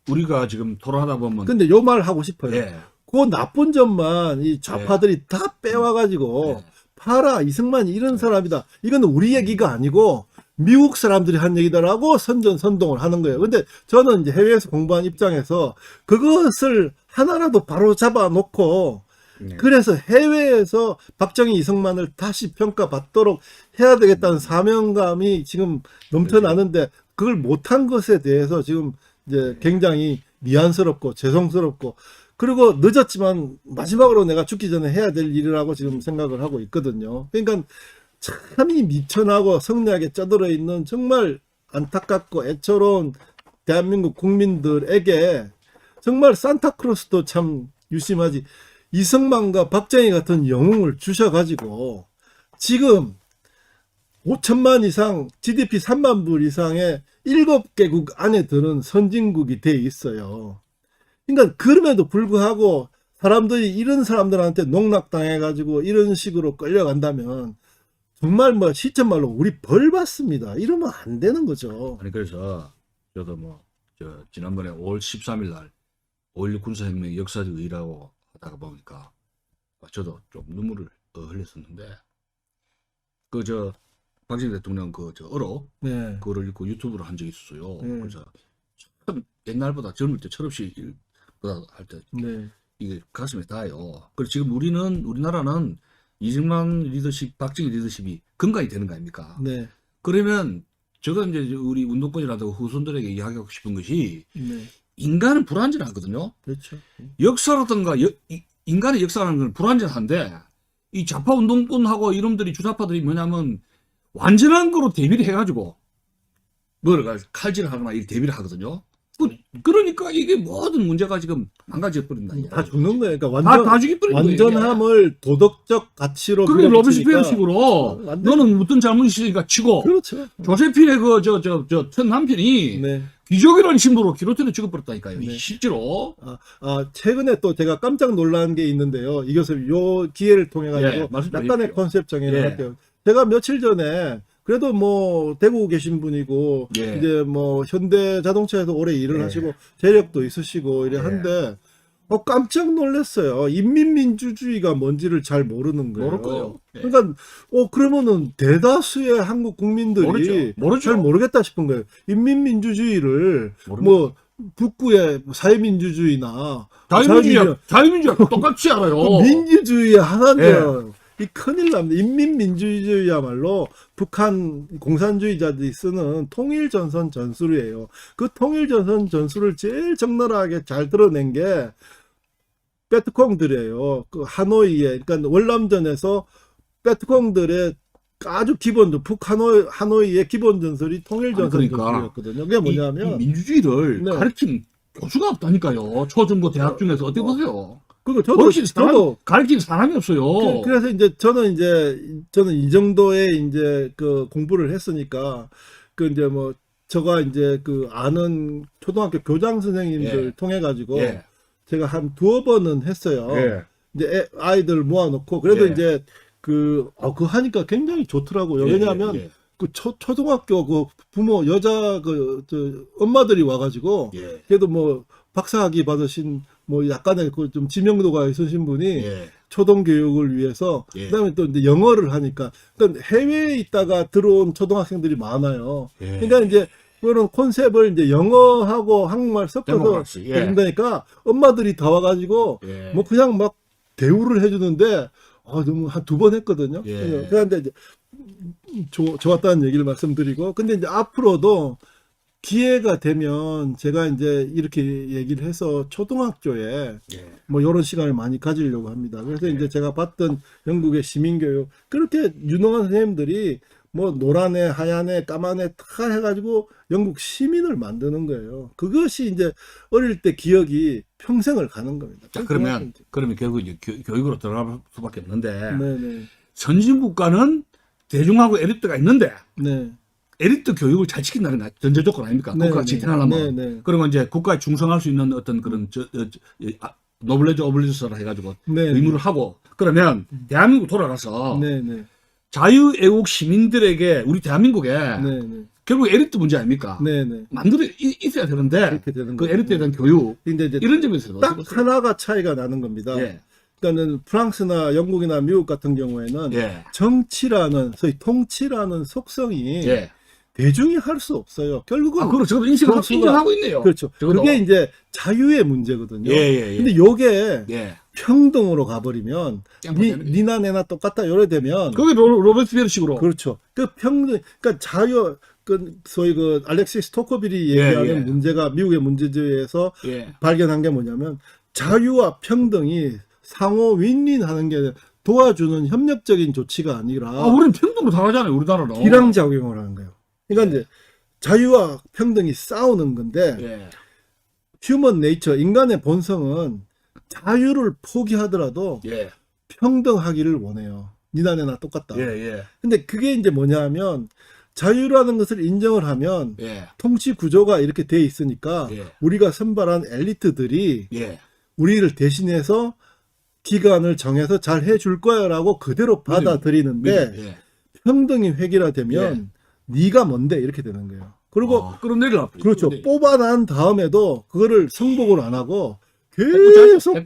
우리가 지금 토론하다 보면 근데 요 말 하고 싶어요. 예. 그 나쁜 점만 이 좌파들이 다 빼와가지고 예. 봐라 이승만이 이런 사람이다. 이건 우리 얘기가 아니고 미국 사람들이 한 얘기다라고 선전선동을 하는 거예요. 근데 저는 이제 해외에서 공부한 입장에서 그것을 하나라도 바로 잡아놓고 예. 그래서 해외에서 박정희 이승만을 다시 평가받도록 해야 되겠다는 사명감이 지금 넘쳐나는데 그걸 못한 것에 대해서 지금 이제 굉장히 미안스럽고 죄송스럽고 그리고 늦었지만 마지막으로 내가 죽기 전에 해야 될 일이라고 지금 생각을 하고 있거든요. 그러니까 참이 미천하고 성리하게 쩌들어 있는 정말 안타깝고 애처로운 대한민국 국민들에게 정말 산타크로스도 참 유심하지 이승만과 박정희 같은 영웅을 주셔가지고 지금 5천만 이상 GDP 3만 불 이상의 7개국 안에 드는 선진국이 돼 있어요. 그러니까 그럼에도 불구하고 사람들이 이런 사람들한테 농락당해가지고 이런 식으로 끌려간다면 정말 뭐 시쳇말로 우리 벌 받습니다. 이러면 안 되는 거죠. 아니 그래서 저도 지난번에 5월 13일 날 5.16 군사혁명 역사적 의의라고 하다가 보니까 저도 좀 눈물을 흘렸었는데 박정희 대통령 어록 네. 그거를 읽고 유튜브로 한 적이 있었어요. 네. 그래서 참 옛날보다 젊을 때 철없이 보다 할 때 네. 이게 가슴에 닿아요. 그리고 지금 우리나라는 이승만 리더십, 박정희 리더십이 근간이 되는 거 아닙니까? 네. 그러면 제가 이제 우리 운동권이라든가 후손들에게 이야기하고 싶은 것이 네. 인간은 불완전하거든요. 그렇죠. 역사라든가 인간의 역사라는 건 불완전한데 이 좌파 운동권하고 이놈들이 주좌파들이 뭐냐면 완전한 거로 대비를 해가지고 뭐랄까 칼질을 하거나 이렇게 대비를 하거든요. 그러니까 이게 모든 문제가 지금 망가져 버린다. 다 죽는 거예요. 그러니까 다 죽이 버린 거예요. 완전함을 도덕적 가치로 그게 밀어붙이니까 로베스피에르식으로 완전- 너는 어떤 잘못이니까 치고 그렇죠. 조세핀의 전 남편이 네. 기적이라는 신부로 기로틴에 죽어버렸다니까요. 네. 실제로. 최근에 또 제가 깜짝 놀란 게 있는데요. 이것을 요 기회를 통해 가지고 예, 말씀 좀 약간의 해주십시오. 컨셉 정의를 예. 할게요. 제가 며칠 전에 그래도 뭐 대구 계신 분이고 예. 이제 뭐 현대 자동차에서 오래 일을 예. 하시고 재력도 있으시고 이래 예. 한데 깜짝 놀랐어요. 인민민주주의가 뭔지를 잘 모르는 거예요. 모를 거예요. 예. 그러니까 그러면은 대다수의 한국 국민들이 모르죠. 잘 모르겠다 싶은 거예요. 인민민주주의를 모릅니다. 뭐 북구의 사회민주주의나 자유민주주의 똑같이 알아요. 그 민주주의의 하나죠. 예. 이 큰일 납니다. 인민민주주의야말로 북한 공산주의자들이 쓰는 통일전선 전술이에요. 그 통일전선 전술을 제일 적나라하게 잘 드러낸 게 베트콩들이에요. 그 하노이에, 그러니까 월남전에서 베트콩들의 아주 기본적 하노이의 기본 전술이 통일전선 그러니까 전술이었거든요. 그게 뭐냐면 이 민주주의를 네. 가르친 교수가 없다니까요. 초중고 대학 중에서 어떻게 보세요? 그거 저도 가르친 사람이 없어요. 그래서 이제 저는 이 정도의 이제 그 공부를 했으니까 그 이제 뭐 저가 이제 그 아는 초등학교 교장 선생님들 예. 통해 가지고 예. 제가 한 두어 번은 했어요. 예. 이제 아이들 모아놓고 그래도 예. 이제 그거 하니까 굉장히 좋더라고요. 예, 왜냐하면 예. 그 초등학교 그 부모 여자 엄마들이 와가지고 예. 그래도 뭐 박사학위 받으신 뭐 약간의 그 좀 지명도가 있으신 분이 예. 초등 교육을 위해서 예. 그다음에 또 이제 영어를 하니까 그러니까 해외에 있다가 들어온 초등학생들이 많아요. 예. 그러니까 이제 그런 콘셉트를 이제 영어하고 한국말 섞어서 데모크라시, 예. 해준다니까 엄마들이 다 와가지고 예. 뭐 그냥 막 대우를 해주는데 너무 한 두 번 했거든요. 예. 그런데 이제 좋았다는 얘기를 말씀드리고 근데 이제 앞으로도 기회가 되면 제가 이제 이렇게 얘기를 해서 초등학교에 예. 뭐 이런 시간을 많이 가지려고 합니다. 그래서 예. 이제 제가 봤던 영국의 시민교육 그렇게 유능한 선생님들이 뭐 노란 애, 하얀 애, 까만 애 다 해가지고 영국 시민을 만드는 거예요. 그것이 이제 어릴 때 기억이 평생을 가는 겁니다. 자, 그러면 결국 이제 교육으로 들어갈 수밖에 없는데 네네. 선진국가는 대중하고 엘리트가 있는데 네. 엘리트 교육을 잘 시킨다는 게 전제 조건 아닙니까? 네, 국가가 네. 지탱하려면. 네, 네. 그러면 이제 국가에 충성할 수 있는 어떤 그런 노블레즈 오블리주스라 해가지고 네, 의무를 하고 그러면 대한민국 돌아가서 네, 네. 자유애국 시민들에게 우리 대한민국에 네, 네. 결국 엘리트 문제 아닙니까? 네, 네. 만들어 있어야 되는데 그렇게 되는 그 거죠. 엘리트에 대한 교육 근데 이제 이런 점에서 딱 하나가 차이가 나는 겁니다. 예. 그러니까는 프랑스나 영국이나 미국 같은 경우에는 예. 정치라는 소위 통치라는 속성이 예. 대중이 할 수 없어요. 결국은 그렇죠. 저도 인정하고 있네요. 그렇죠. 적어도. 그게 이제 자유의 문제거든요. 예, 예, 예. 근데 요게 예. 평등으로 가버리면 니나 내나 똑같다 요래 되면 그게 로베스피에르식으로. 그렇죠. 그 평등 그러니까 자유 그 소위 그 알렉시스 토커빌이 얘기하는 예. 문제가 미국의 문제제에서 예. 발견한 게 뭐냐면 자유와 평등이 상호 윈윈하는 게 도와주는 협력적인 조치가 아니라 우리는 평등으로 다 하잖아요, 우리나라는. 기량작용을 하는 거예요. 그러니까 이제 자유와 평등이 싸우는 건데 예. 휴먼 네이처 인간의 본성은 자유를 포기하더라도 예. 평등하기를 원해요. 니나 내나 똑같다. 예. 예. 근데 그게 이제 뭐냐면 자유라는 것을 인정을 하면 예. 통치 구조가 이렇게 돼 있으니까 예. 우리가 선발한 엘리트들이 예. 우리를 대신해서 기간을 정해서 잘 해줄 거야라고 그대로 받아들이는데 예. 평등이 획일화되면 네가 뭔데 이렇게 되는 거예요. 그리고 끌어내려. 그렇죠. 뽑아난 다음에도 그거를 성복을 안 하고 해꾸자죠. 계속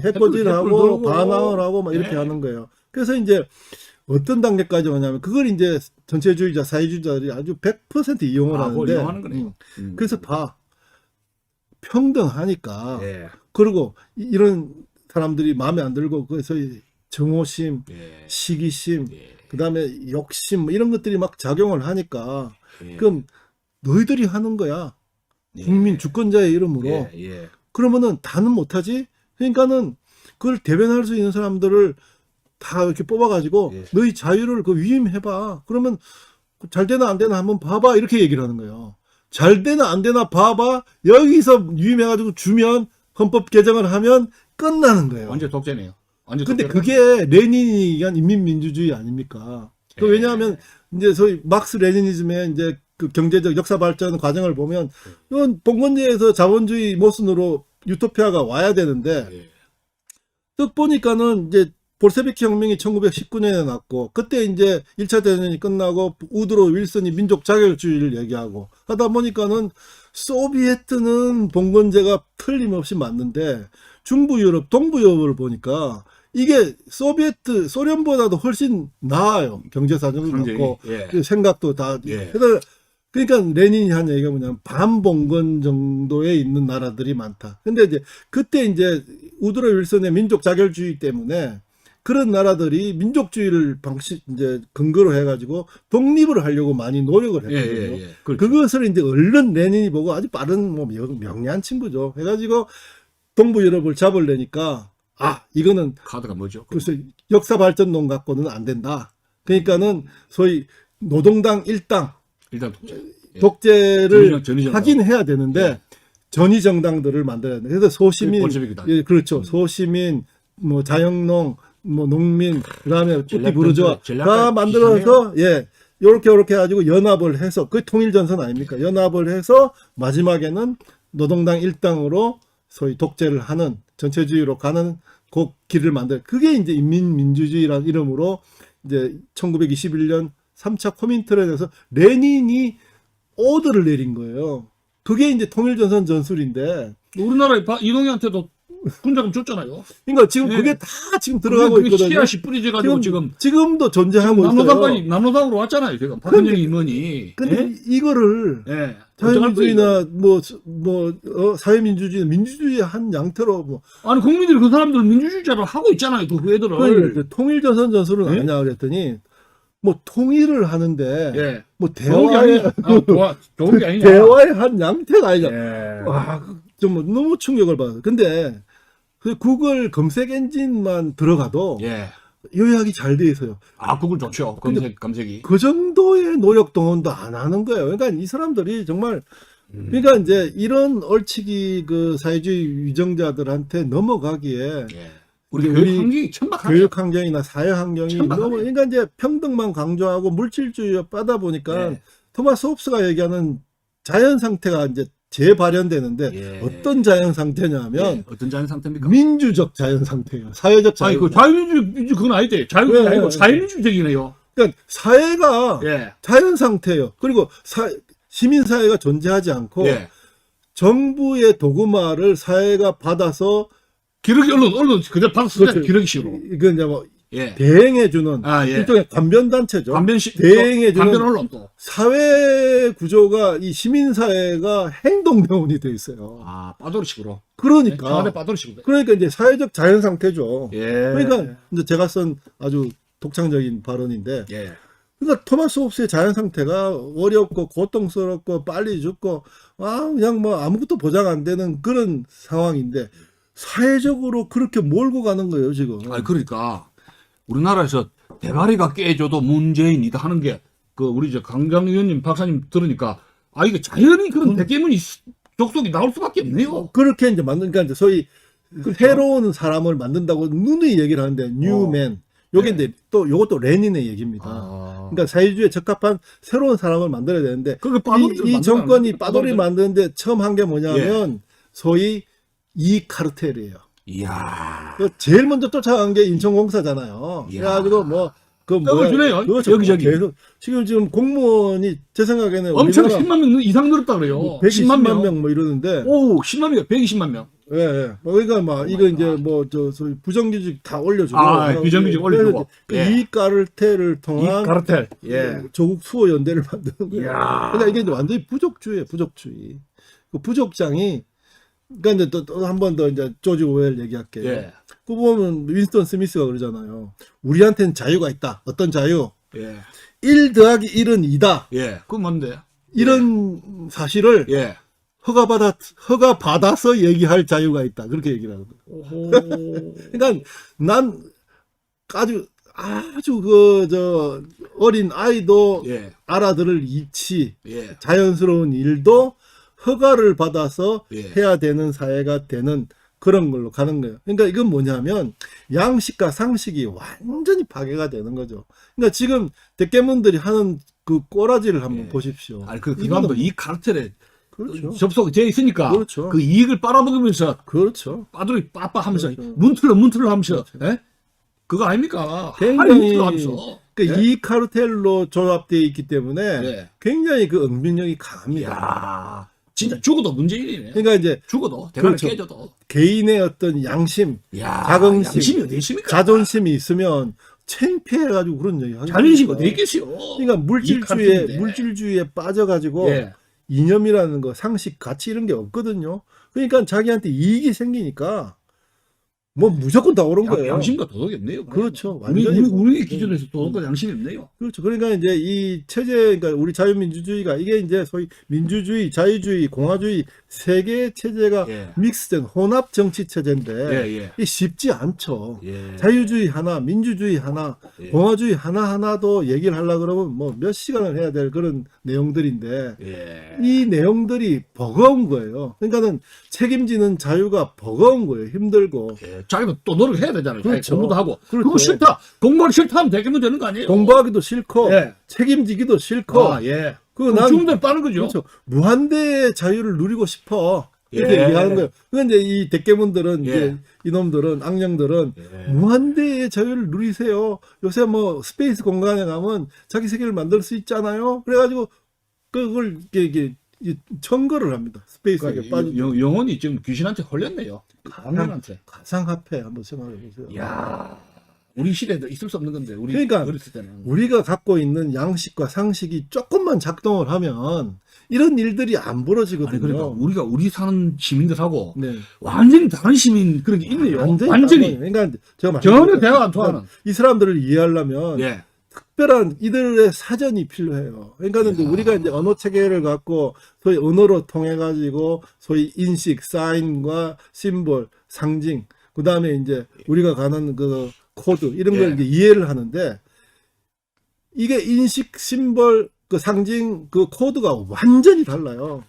해코지하고 반항을 하고 막 이렇게 예. 하는 거예요. 그래서 이제 어떤 단계까지 오냐면 그걸 이제 전체주의자, 사회주의자들이 아주 100% 이용을 하는데 이용하는 거네요. 그래서 봐. 평등하니까 예. 그리고 이런 사람들이 마음에 안 들고 그래서 정오심, 예. 시기심, 예. 그다음에 욕심 뭐 이런 것들이 막 작용을 하니까 예. 그럼 너희들이 하는 거야. 예. 국민 주권자의 이름으로. 예. 예. 그러면은 다는 못하지? 그러니까는 그걸 대변할 수 있는 사람들을 다 이렇게 뽑아가지고 예. 너희 자유를 그 위임해봐. 그러면 잘 되나 안 되나 한번 봐봐. 이렇게 얘기를 하는 거예요. 잘 되나 안 되나 봐봐. 여기서 위임해가지고 주면 헌법 개정을 하면 끝나는 거예요. 완전 독재네요. 근데 그게 레닌이 얘기한 인민민주주의 아닙니까? 그 예. 왜냐하면 이제 소위 막스 레니니즘의 이제 그 경제적 역사 발전 과정을 보면 이건 봉건제에서 자본주의 모순으로 유토피아가 와야 되는데 예. 또 보니까는 이제 볼세비키 혁명이 1919년에 났고 그때 이제 1차 대전이 끝나고 우드로 윌슨이 민족 자결주의를 얘기하고 하다 보니까는 소비에트는 봉건제가 틀림없이 맞는데 중부 유럽, 동부 유럽을 보니까 이게 소비에트 소련보다도 훨씬 나아요. 경제 사정도 그렇고 예. 생각도 다. 예. 그러니까 레닌이 한 얘기가 뭐냐면 반봉건 정도에 있는 나라들이 많다. 근데 이제 그때 이제 우드로 윌슨의 민족 자결주의 때문에 그런 나라들이 민족주의를 이제 근거로 해가지고 독립을 하려고 많이 노력을 했거든요. 예. 그렇죠. 그것을 이제 얼른 레닌이 보고 아주 빠른 뭐 명리한 친구죠. 해가지고 동부 유럽을 잡으려니까 이거는 카드가 뭐죠? 그래서 역사 발전론 갖고는 안 된다. 그러니까는 소위 노동당 일당 일단 독재. 예. 독재를 전위정당. 하긴 해야 되는데 예. 전위 정당들을 만들어야 돼. 그래서 소시민, 볼셰비크다. 예, 그렇죠. 소시민, 뭐 자영농, 뭐 농민, 그다음에 뿌띠 부르주아 다 만들어서 요렇게 해가지고 연합을 해서 그게 통일전선 아닙니까? 연합을 해서 마지막에는 노동당 일당으로 소위 독재를 하는 전체주의로 가는 그 길을 만들. 그게 이제 인민민주주의라는 이름으로 이제 1921년 3차 코민트런에서 레닌이 오더를 내린 거예요. 그게 이제 통일전선 전술인데 우리나라에 이동희한테도 군자금 줬잖아요. 그러니까 지금 예. 그게 다 지금 들어가고 있거든요. 씨앗이 뿌려져가지고 지금도 존재하고 있어요. 나노당으로 왔잖아요. 지금 박근혜 임원이. 근데 이거를 예. 자유민주주의나 사회민주주의, 민주주의 한 양태로 아니 국민들이 그 사람들 민주주의자를 하고 있잖아요. 그 애들을. 그러니까 통일전선 전술은 예? 아니냐 그랬더니 뭐 통일을 하는데 예. 뭐 좋은 게 대화의 아니냐. 좋은 게 아니냐. 대화의 한 양태가 아니냐. 예. 와, 좀 너무 충격을 받아요. 근데 그 구글 검색 엔진만 들어가도 예. 요약이 잘 돼 있어요. 아, 구글 좋죠. 검색이. 그 정도의 노력 동원도 안 하는 거예요. 그러니까 이 사람들이 정말 그러니까 이제 이런 얼치기 그 사회주의 위정자들한테 넘어가기에 예. 우리 이제 교육 우리 환경이 천박하죠. 교육 환경이나 사회 환경이 천박하네. 너무 그러니까 이제 평등만 강조하고 물질주의에 빠다 보니까 예. 토마스 홉스가 얘기하는 자연 상태가 이제 재발현되는데 예. 어떤 자연 상태냐면 예. 어떤 자연 상태입니까? 민주적 자연 상태예요. 사회적 자연. 아니, 그 자유민주 그건 아니대. 자유민주 예, 아니고 예. 자유민주적이네요. 그러니까 사회가 예. 자연 상태예요. 그리고 시민 사회가 존재하지 않고 예. 정부의 도구마를 사회가 받아서 기러기 언론 그대로 받았을 때 그렇죠. 기러기식으로. 이건 이제 뭐 예. 대행해주는 아, 예. 일종의 관변단체죠. 관변식 대행해주는 관변 언론 또. 사회 구조가 이 시민 사회가 행동대원이 돼 있어요. 아, 빠돌이식으로. 그러니까 청와대 빠돌이식으로. 그러니까 이제 사회적 자연 상태죠. 예. 그러니까 이제 제가 쓴 아주 독창적인 발언인데, 예. 그러니까 토마스 홉스의 자연 상태가 어렵고 고통스럽고 빨리 죽고 그냥 뭐 아무것도 보장 안 되는 그런 상황인데 사회적으로 그렇게 몰고 가는 거예요 지금. 아니, 그러니까 우리나라에서 대가리가 깨져도 문재인이다 하는 게 그 우리 저 강장 의원님 박사님 들으니까 아 이게 자연히 그런 대깨문이 족속이 나올 수밖에 없네요. 그렇게 이제 만드니까 이제 소위 그렇죠. 새로운 사람을 만든다고 누누이 얘기를 하는데 뉴맨 요게 네. 이제 또 요것도 레닌의 얘기입니다. 아. 그러니까 사회주의에 적합한 새로운 사람을 만들어야 되는데 그게 빠돌이를 이 정권이 만들어야 빠돌이 만드는데 처음 한 게 뭐냐면 예. 소위 이 카르텔이에요. 이야. 그 제일 먼저 쫓아간 게 인천공사잖아요. 이야. 그래가지고 뭐 그 떡을 주네요. 그렇죠. 여기저기. 계속 지금 공무원이 제 생각에는 엄청 우리나라 10만 명 이상 늘었다 그래요. 120만 명 뭐 이러는데 오, 10만 명, 120만 명. 예, 예. 그러니까 막 이거 이제 뭐 저 소위 부정규직 다 올려주고 아, 비정규직 올려주고. 그래서 예. 이 카르텔을 이 통한 카르텔. 예. 조국 수호 연대를 만드는 거예요. 이야. 그러니까 이게 이제 완전히 부족주의예요, 부족주의. 그 부족장이 그러니까 이제 또 한 번 더 이제 조지 오웰 얘기할게요. 예. 그 보면 윈스턴 스미스가 그러잖아요. 우리한테는 자유가 있다. 어떤 자유? 예. 1 더하기 1은 2다. 예. 그건 뭔데? 이런 사실을 예. 허가받아서 얘기할 자유가 있다. 그렇게 얘기를 하는 거예요. 오호. 그러니까 난 아주 어린 아이도 예. 알아들을 이치, 예. 자연스러운 일도 허가를 받아서 예. 해야 되는 사회가 되는 그런 걸로 가는 거예요. 그러니까 이건 뭐냐면 양식과 상식이 완전히 파괴가 되는 거죠. 그러니까 지금 대깨문들이 하는 그 꼬라지를 한번 예. 보십시오. 아니 그 이거는 사람도 이 카르텔에 그렇죠. 접속이 돼 있으니까 그렇죠. 그 이익을 빨아먹으면서 그렇죠. 빠돌이 빠빠하면서 그렇죠. 문틀러 하면서 그렇죠. 예? 그거 아닙니까? 굉장히 문틀러 하면서 그러니까 예? 이 카르텔로 조합되어 있기 때문에 예. 굉장히 그 응민력이 강합니다. 이야, 진짜 죽어도 문재인이네. 그러니까 이제 죽어도 대가리 그렇죠. 깨져도. 개인의 어떤 양심, 이야, 자긍심, 양심이 어디 있습니까? 자존심이 있으면 창피해가지고 그런 얘기 하겠습니까? 자존심 어디 있겠어요? 그러니까 이 카르텔인데. 물질주의에 빠져가지고 예. 이념이라는 거, 상식, 가치 이런 게 없거든요. 그러니까 자기한테 이익이 생기니까 뭐 무조건 다 옳은 거예요. 양심과 도덕이 없네요. 그렇죠. 우리 완전히 기준에서 도덕과 양심이 없네요. 그렇죠. 그러니까 이제 이 체제, 그러니까 우리 자유민주주의가 이게 이제 소위 민주주의, 자유주의, 공화주의 세 개의 체제가 예. 믹스된 혼합 정치 체제인데 예. 이게 쉽지 않죠. 예. 자유주의 하나, 민주주의 하나, 예. 공화주의 하나하나도 얘기를 하려고 그러면 뭐 몇 시간을 해야 될 그런 내용들인데 예. 이 내용들이 버거운 거예요. 그러니까는 책임지는 자유가 버거운 거예요. 힘들고. 예. 자기도 또 노력해야 되잖아요. 그렇죠. 자기 공부도 하고. 그렇죠. 그거 싫다. 공부하기 싫다 하면 되면 되는 거 아니에요? 공부하기도 싫고 예. 책임지기도 싫고 아, 예. 그거 그럼 난 죽는 대로 빠는 거죠. 그렇죠. 무한대의 자유를 누리고 싶어. 이렇게 예. 얘기하는 거예요. 그런데 이 대깨문들은 예. 이제 이놈들은 악령들은 예. 무한대의 자유를 누리세요. 요새 뭐 스페이스 공간에 가면 자기 세계를 만들 수 있잖아요. 그래가지고 그걸 이게 청거를 합니다. 스페이스에 그러니까 빠지죠. 영혼이 지금 귀신한테 홀렸네요. 강렬한테. 가상화폐 한번 생각해 보세요. 이야. 우리 시대에도 있을 수 없는 건데 우리 그러니까 어렸을 때는. 우리가 갖고 있는 양식과 상식이 조금만 작동을 하면 이런 일들이 안 벌어지거든요. 아니 그러니까 우리 사는 시민들하고 네. 완전히 다른 시민 그런 게 있네요. 완전히. 그러니까 제가 전혀 대화가 안 통하는. 이 사람들을 이해하려면 예. 특별한 이들의 사전이 필요해요. 그러니까 이제 우리가 이제 언어 체계를 갖고 소위 언어로 통해 가지고 소위 인식, 사인과 심볼, 상징, 그 다음에 이제 우리가 가는 그 코드 이런 걸 예. 이제 이해를 하는데 이게 인식, 심볼, 그 상징, 그 코드가 완전히 달라요.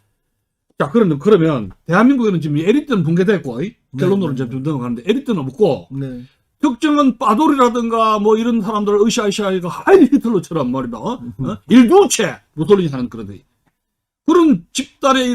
자, 그러면 대한민국에는 지금 에리트는 붕괴됐고 결론으로 네. 이제 좀 넘어가는데 에리트는 없고 네. 특정한 빠돌이라든가 뭐 이런 사람들을 으쌰으쌰하니까 하이리 히틀러처럼 말이다. 일두체 무솔리니 하는 그런 집단의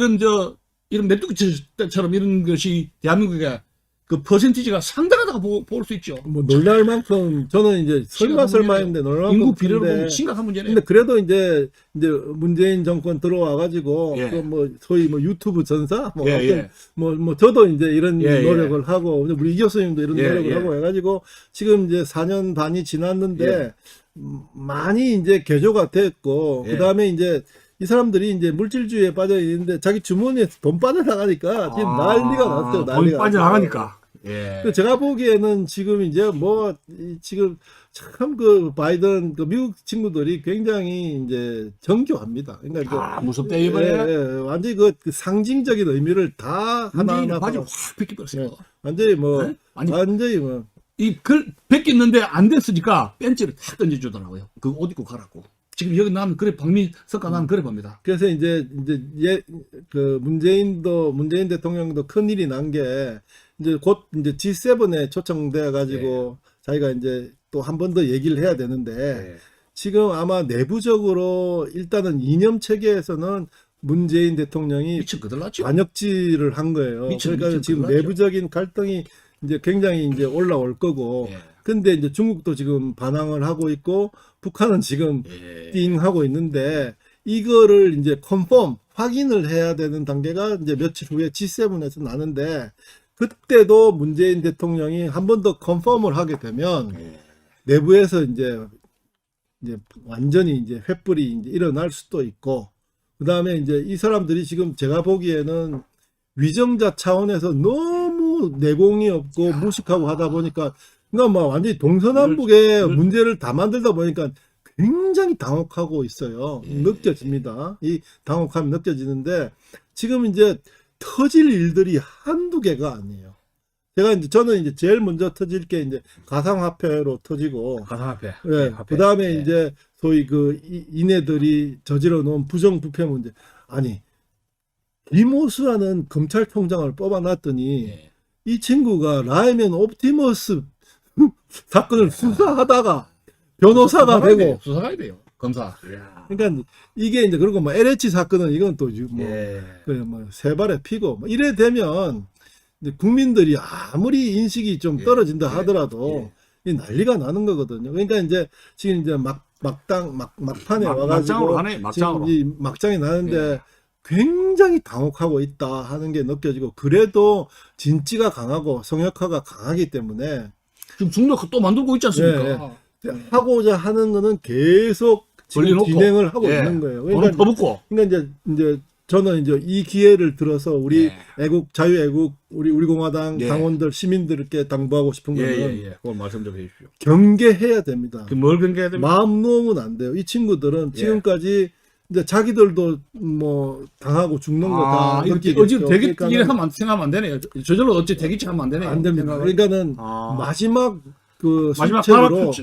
이런 메뚜기처럼 이런 것이 대한민국에 그 퍼센티지가 상당하다고 볼 수 있죠. 뭐 놀랄 만큼 저는 이제 설마 했는데 놀랄 만큼 인구 비례로 큰데 보면 심각한 문제네요. 근데 그래도 이제 문재인 정권 들어와 가지고 예. 그 뭐 소위 뭐 유튜브 전사 뭐 예, 어떤 예. 뭐 저도 이제 이런 예, 노력을 하고 우리 이 교수님도 이런 예, 노력을 예. 하고 해가지고 지금 이제 4년 반이 지났는데 예. 많이 이제 개조가 됐고 예. 그다음에 이제 이 사람들이 이제 물질주의에 빠져 있는데 자기 주머니에서 돈 빠져나가니까 지금 난리가 났어요. 돈이 난리가 빠져나가니까. 예. 그 제가 보기에는 지금 이제 지금 참 그 바이든 그 미국 친구들이 굉장히 이제 정교합니다. 그러니까 이제 무섭다 이번에. 완전히 그 상징적인 의미를 다 문재인이 하나하나 바지 다- 확 벗겨버렸어요. 완전히 뭐 네? 아니, 완전히 뭐 벗겼는데 안 됐으니까 벤치를 탁 던져주더라고요. 그 옷 입고 가라고. 지금 여기 나는 그래 박미석과 나는 그래 봅니다. 그래서 이제 그 문재인 대통령도 큰 일이 난 게 이제 곧 이제 G7에 초청돼 가지고 자기가 이제 또 한 번 더 얘기를 해야 되는데 지금 아마 내부적으로 일단은 이념 체계에서는 문재인 대통령이 미친 그들 났죠. 반역질을 한 거예요. 미친 그러니까 지금 그들 났죠. 내부적인 갈등이 이제 굉장히 이제 올라올 거고. 예. 근데 이제 중국도 지금 반항을 하고 있고 북한은 지금 예. 띵 하고 있는데 이거를 이제 컨펌 확인을 해야 되는 단계가 이제 며칠 후에 G7에서 나는데 그때도 문재인 대통령이 한 번 더 컨펌을 하게 되면 내부에서 이제 완전히 이제 횃불이 이제 일어날 수도 있고 그다음에 이제 이 사람들이 지금 제가 보기에는 위정자 차원에서 너무 내공이 없고 무식하고 하다 보니까 그러니까 막 완전히 동서남북의 문제를 다 만들다 보니까 굉장히 당혹하고 있어요. 느껴집니다. 이 당혹함이 느껴지는데 지금 이제 터질 일들이 한두 개가 아니에요. 저는 이제 제일 먼저 터질 게 이제 가상화폐로 터지고 가상화폐. 예, 그 다음에 이제 소위 이네들이 저질러 놓은 부정부패 문제. 아니, 디모스라는 검찰총장을 뽑아놨더니 이 친구가 라이맨 옵티머스 사건을 수사하다가 변호사가 되고. 수사가야 돼요. 검사. 그러니까 이게 이제 그리고 뭐 LH 사건은 이건 또 뭐 세 발에 피고 뭐 이래 되면 이제 국민들이 아무리 인식이 좀 떨어진다 하더라도 이 난리가 나는 거거든요. 그러니까 이제 지금 이제 막판에 와가지고 막장으로. 지금 이 막장이 나는데 굉장히 당혹하고 있다 하는 게 느껴지고 그래도 진지가 강하고 성역화가 강하기 때문에 지금 중력 또 만들고 있지 않습니까? 하고자 하는 거는 계속 지금 진행을 하고 있는 거예요. 그러니까 퍼붓고. 그러니까 이제 저는 이제 이 기회를 들어서 우리 자유애국 우리 공화당 당원들 시민들께 당부하고 싶은 거는 그걸 말씀 좀 해주십시오. 경계해야 됩니다. 뭘 경계해야 됩니까? 마음 놓으면 안 돼요. 이 친구들은 지금까지 이제 자기들도 뭐 당하고 죽는 거 다 느끼겠죠. 어찌 되게 이래 하면 생각하면 안 되네요. 저절로 어찌 되기치 하면 안 되네요. 안 됩니다. 그러니까는 마지막 마지막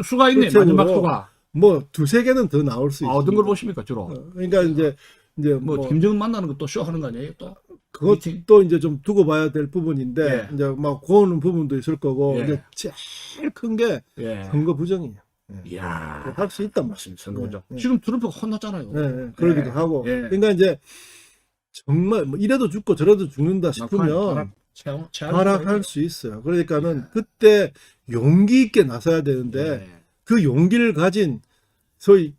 수가 있네. 마지막 수가. 뭐 두세 개는 더 나올 수 있어요. 어떤 걸 보십니까 주로? 그러니까 이제 뭐 김정은 만나는 것도 쇼 하는 거 아니에요? 또 그것도 이제 좀 두고 봐야 될 부분인데 이제 막 그런 부분도 있을 거고 이제 제일 큰 게 선거 부정이에요. 이야, 할 수 있단 말씀이죠. 선거 부정. 지금 트럼프가 혼났잖아요. 그러기도 하고. 그러니까 이제 정말 뭐 이래도 죽고 저래도 죽는다 싶으면 하락할 수 있어요. 그러니까는 그때 용기 있게 나서야 되는데 그 용기를 가진 소위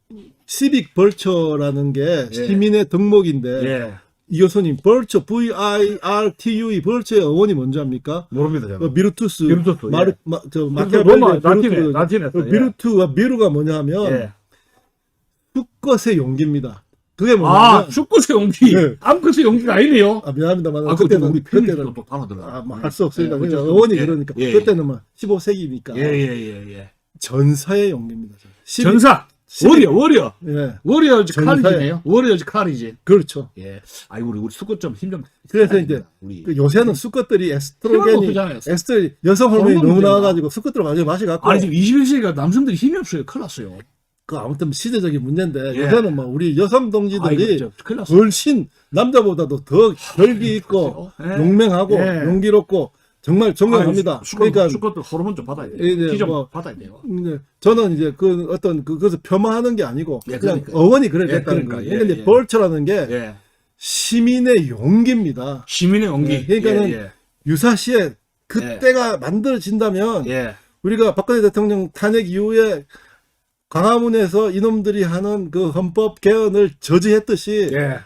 시빅 벌처라는 게 시민의 덕목인데 이 교수님 벌처 VIRTUE 벌처의 어원이 뭔지 압니까? 모릅니다. 저는. 미르투스 로마 라틴에서 미르투와 미루가 뭐냐면 수컷의 용기입니다. 그게 뭐냐면 수컷의 용기. 암컷의 용기가 아니네요. 미안합니다만 그때는 우리 그때는 또 다르더라. 할 수 없습니다. 어원이 그러니까 그때는 뭐 15세기니까 전사의 용기입니다. 전사. 워리어. 예, 워리어즈 전사에. 카리지네요. 워리어즈 카리지. 그렇죠. 예. 아이고, 우리 수컷 좀 힘 좀. 그래서 이제 우리. 그 요새는 수컷들이 필요가 에스트로겐이 없잖아요. 여성 호르몬이 호르몬 너무 문제인가? 나와가지고 수컷들 완전 맛이 갖고 아니, 지금 21세기가 남성들이 힘이 없어요. 큰일 났어요. 그 아무튼 시대적인 문제인데 예. 요새는 뭐 우리 여성 동지들이 아이고, 큰일 났어요. 훨씬 남자보다도 더 결기 있고 예. 용맹하고 예. 용기롭고 정말 존경합니다. 그러니까 수컷들 호르몬 좀 받아야 돼요. 이제 피 좀 뭐- 받아야 돼요. 이제 저는 이제 그 어떤 그것을 폄하하는 게 아니고 예, 그냥 그러니까요. 어원이 그래 예, 됐다는 그러니까. 거예요. 예, 근데 예. 벌처라는 게 예. 시민의 용기입니다. 시민의 온기. 예, 그러니까는 예, 유사시에 그때가 만들어진다면 예. 우리가 박근혜 대통령 탄핵 이후에 광화문에서 이놈들이 하는 그 헌법 개헌을 저지했듯이 예.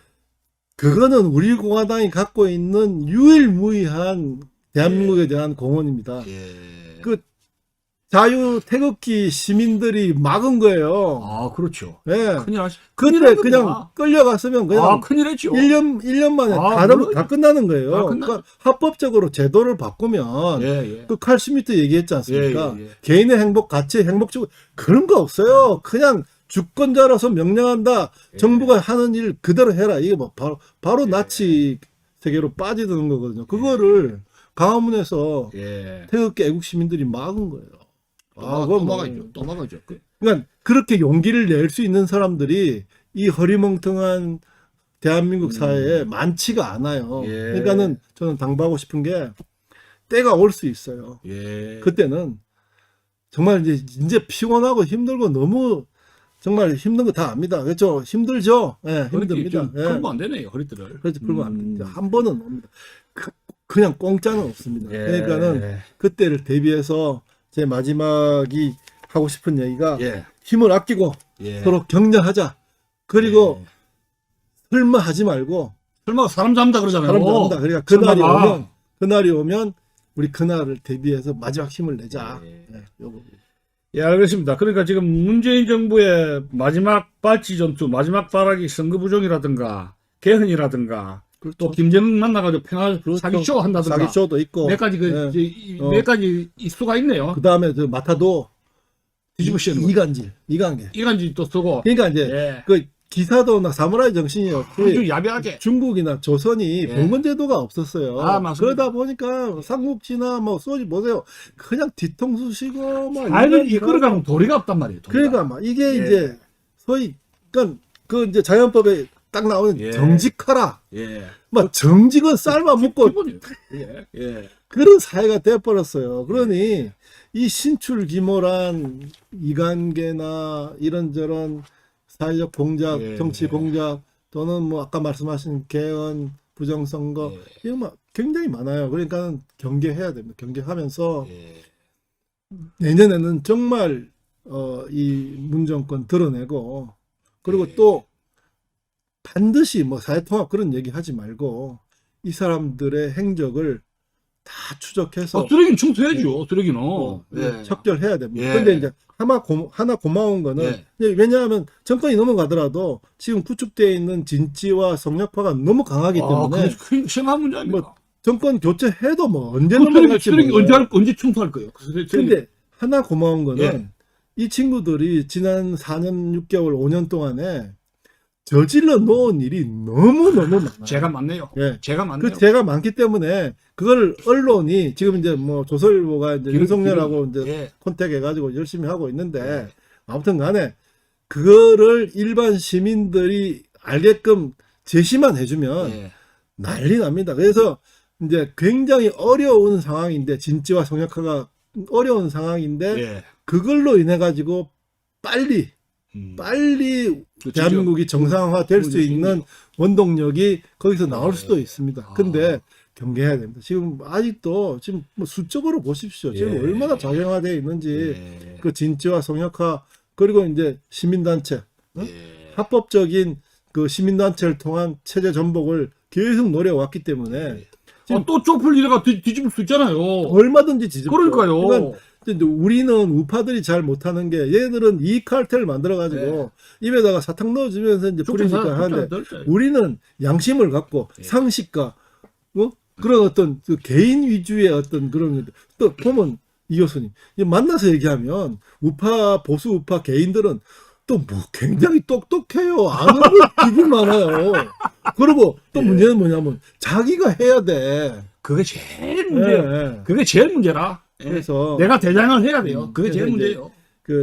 그거는 우리 공화당이 갖고 있는 유일무이한 대한민국에 대한 공헌입니다. 예. 그 자유 태극기 시민들이 막은 거예요. 아, 그렇죠. 예. 큰일 하시. 그때 그냥 끌려갔으면 그냥 아, 큰일 했죠. 1년 만에 아, 다, 물론. 다 끝나는 거예요. 다 끝나- 그러니까 합법적으로 제도를 바꾸면 예, 예. 그 칼 스미트 얘기했지 않습니까? 예, 예, 예. 개인의 행복, 가치, 행복주의 그런 거 없어요. 그냥 주권자로서 명령한다. 예. 정부가 하는 일 그대로 해라. 이게 뭐 바로 나치 세계로 빠지드는 거거든요. 그거를 광화문에서 예. 태극기 애국 시민들이 막은 거예요. 또 그건 뭐- 막아죠. 또 막아죠. 그러니까 그렇게 용기를 낼 수 있는 사람들이 이 허리멍텅한 대한민국 사회에 많지가 않아요. 예. 그러니까는 저는 당부하고 싶은 게 때가 올 수 있어요. 예. 그때는 정말 이제 피곤하고 힘들고 너무 정말 힘든 거 다 압니다. 그렇죠? 힘들죠? 예, 힘듭니다. 예. 풀면 안 되네요, 허리띠를. 그렇지, 풀면 안 됩니다. 한 번은 옵니다. 그냥 공짜는 없습니다. 예. 그러니까는 그때를 대비해서 제 마지막이 하고 싶은 얘기가 예. 힘을 아끼고 예. 서로 격려하자. 그리고 예. 설마 하지 말고 설마 사람 잡는다 그러잖아요. 사람 잡는다. 그러니까 그날이 오면 우리 그날을 대비해서 마지막 힘을 내자. 예. 네, 요거. 예, 알겠습니다. 그러니까 지금 문재인 정부의 마지막 발치 전투, 마지막 발악이 선거 부정이라든가 개헌이라든가 그렇죠. 또 김정은 만나가지고 평화 그렇죠. 사기쇼 한다든가 사기쇼도 있고. 몇 가지 몇 가지 수가 있네요. 그 다음에 저 마타도 뒤집어 씌우는 거. 이간질. 이간질 또 쓰고. 그러니까 이제 예. 그 기사도나 사무라이 정신이었지. 아주 야비하게. 중국이나 조선이 예. 봉건 제도가 없었어요. 아, 맞습니다. 그러다 보니까 삼국지나 뭐 소지 보세요. 그냥 뒤통수 쉬고 막 알을 이런 이끌어가면 도리가 없단 말이에요. 도리가. 그러니까 막 이게 예. 이제 소위 그러니까 그 이제 자연법에 딱 나오는 예. 정직하라. 예. 막 정직은 삶아 먹고 기본이에요. 예. 예. 그런 사회가 돼버렸어요. 그러니 이 신출귀몰한 이관계나 이런저런 사회적 공작, 예. 정치 공작 또는 뭐 아까 말씀하신 개헌, 부정선거 예. 이거 막 굉장히 많아요. 그러니까 경계해야 됩니다. 경계하면서 예. 내년에는 정말 이 문정권 드러내고 그리고 예. 또 반드시 뭐 사회통합 그런 얘기 하지 말고 이 사람들의 행적을 다 추적해서 쓰레기는 청소해야죠. 쓰레기는. 네, 척결해야 됩니다. 예. 근데 이제 하나 고마운 거는 예. 이제 왜냐하면 정권이 넘어가더라도 지금 구축되어 있는 진지와 성역화가 너무 강하기 때문에 그 심한 문제 아닙니까? 뭐 정권 교체해도 뭐 언제 그 쓰레기, 넘어갈지 쓰레기 몰라요. 언제 청소할 거예요? 그 쓰레기. 근데 하나 고마운 거는 예. 이 친구들이 지난 4년 6개월 5년 동안에 저질러 놓은 일이 너무너무 많아요. 제가 맞네요. 예. 제가 맞네요. 그 죄가 많기 때문에 그걸 언론이 지금 이제 뭐 조선일보가 이제 윤석열하고 이제 예. 컨택 해가지고 열심히 하고 있는데 아무튼 간에 그거를 일반 시민들이 알게끔 제시만 해주면 예. 난리 납니다. 그래서 이제 굉장히 어려운 상황인데 진지와 성역화가 어려운 상황인데 예. 그걸로 인해 가지고 빨리 그렇죠. 대한민국이 정상화 될 수 있는 원동력이 거기서 나올 수도 있습니다. 아. 근데 경계해야 됩니다. 지금 아직도 지금 뭐 수적으로 보십시오. 지금 예. 얼마나 작용화되어 있는지 예. 그 진지와 성역화 그리고 이제 시민단체 예. 합법적인 그 시민단체를 통한 체제 전복을 계속 노려왔기 때문에 지금 또 쪽풀 이래가 뒤집을 수 있잖아요. 얼마든지 지집죠. 그러니까요. 그러니까 이제 우리는 우파들이 잘 못하는 게 얘들은 이 칼텔 만들어가지고 입에다가 사탕 넣어주면서 이제 뿌리니까 하는데 우리는 양심을 갖고 예. 상식과 그런 어떤 그 개인 위주의 어떤 그런 또 보면 이 교수님 만나서 얘기하면 우파 보수 우파 개인들은 또 뭐 굉장히 똑똑해요. 아는 게 되게 많아요. 그리고 또 문제는 뭐냐면 자기가 해야 돼. 그게 제일 문제예요. 예. 그게 제일 문제라. 예. 그래서 내가 대장을 해야 돼요. 그게 제일 그래서 이제 문제예요.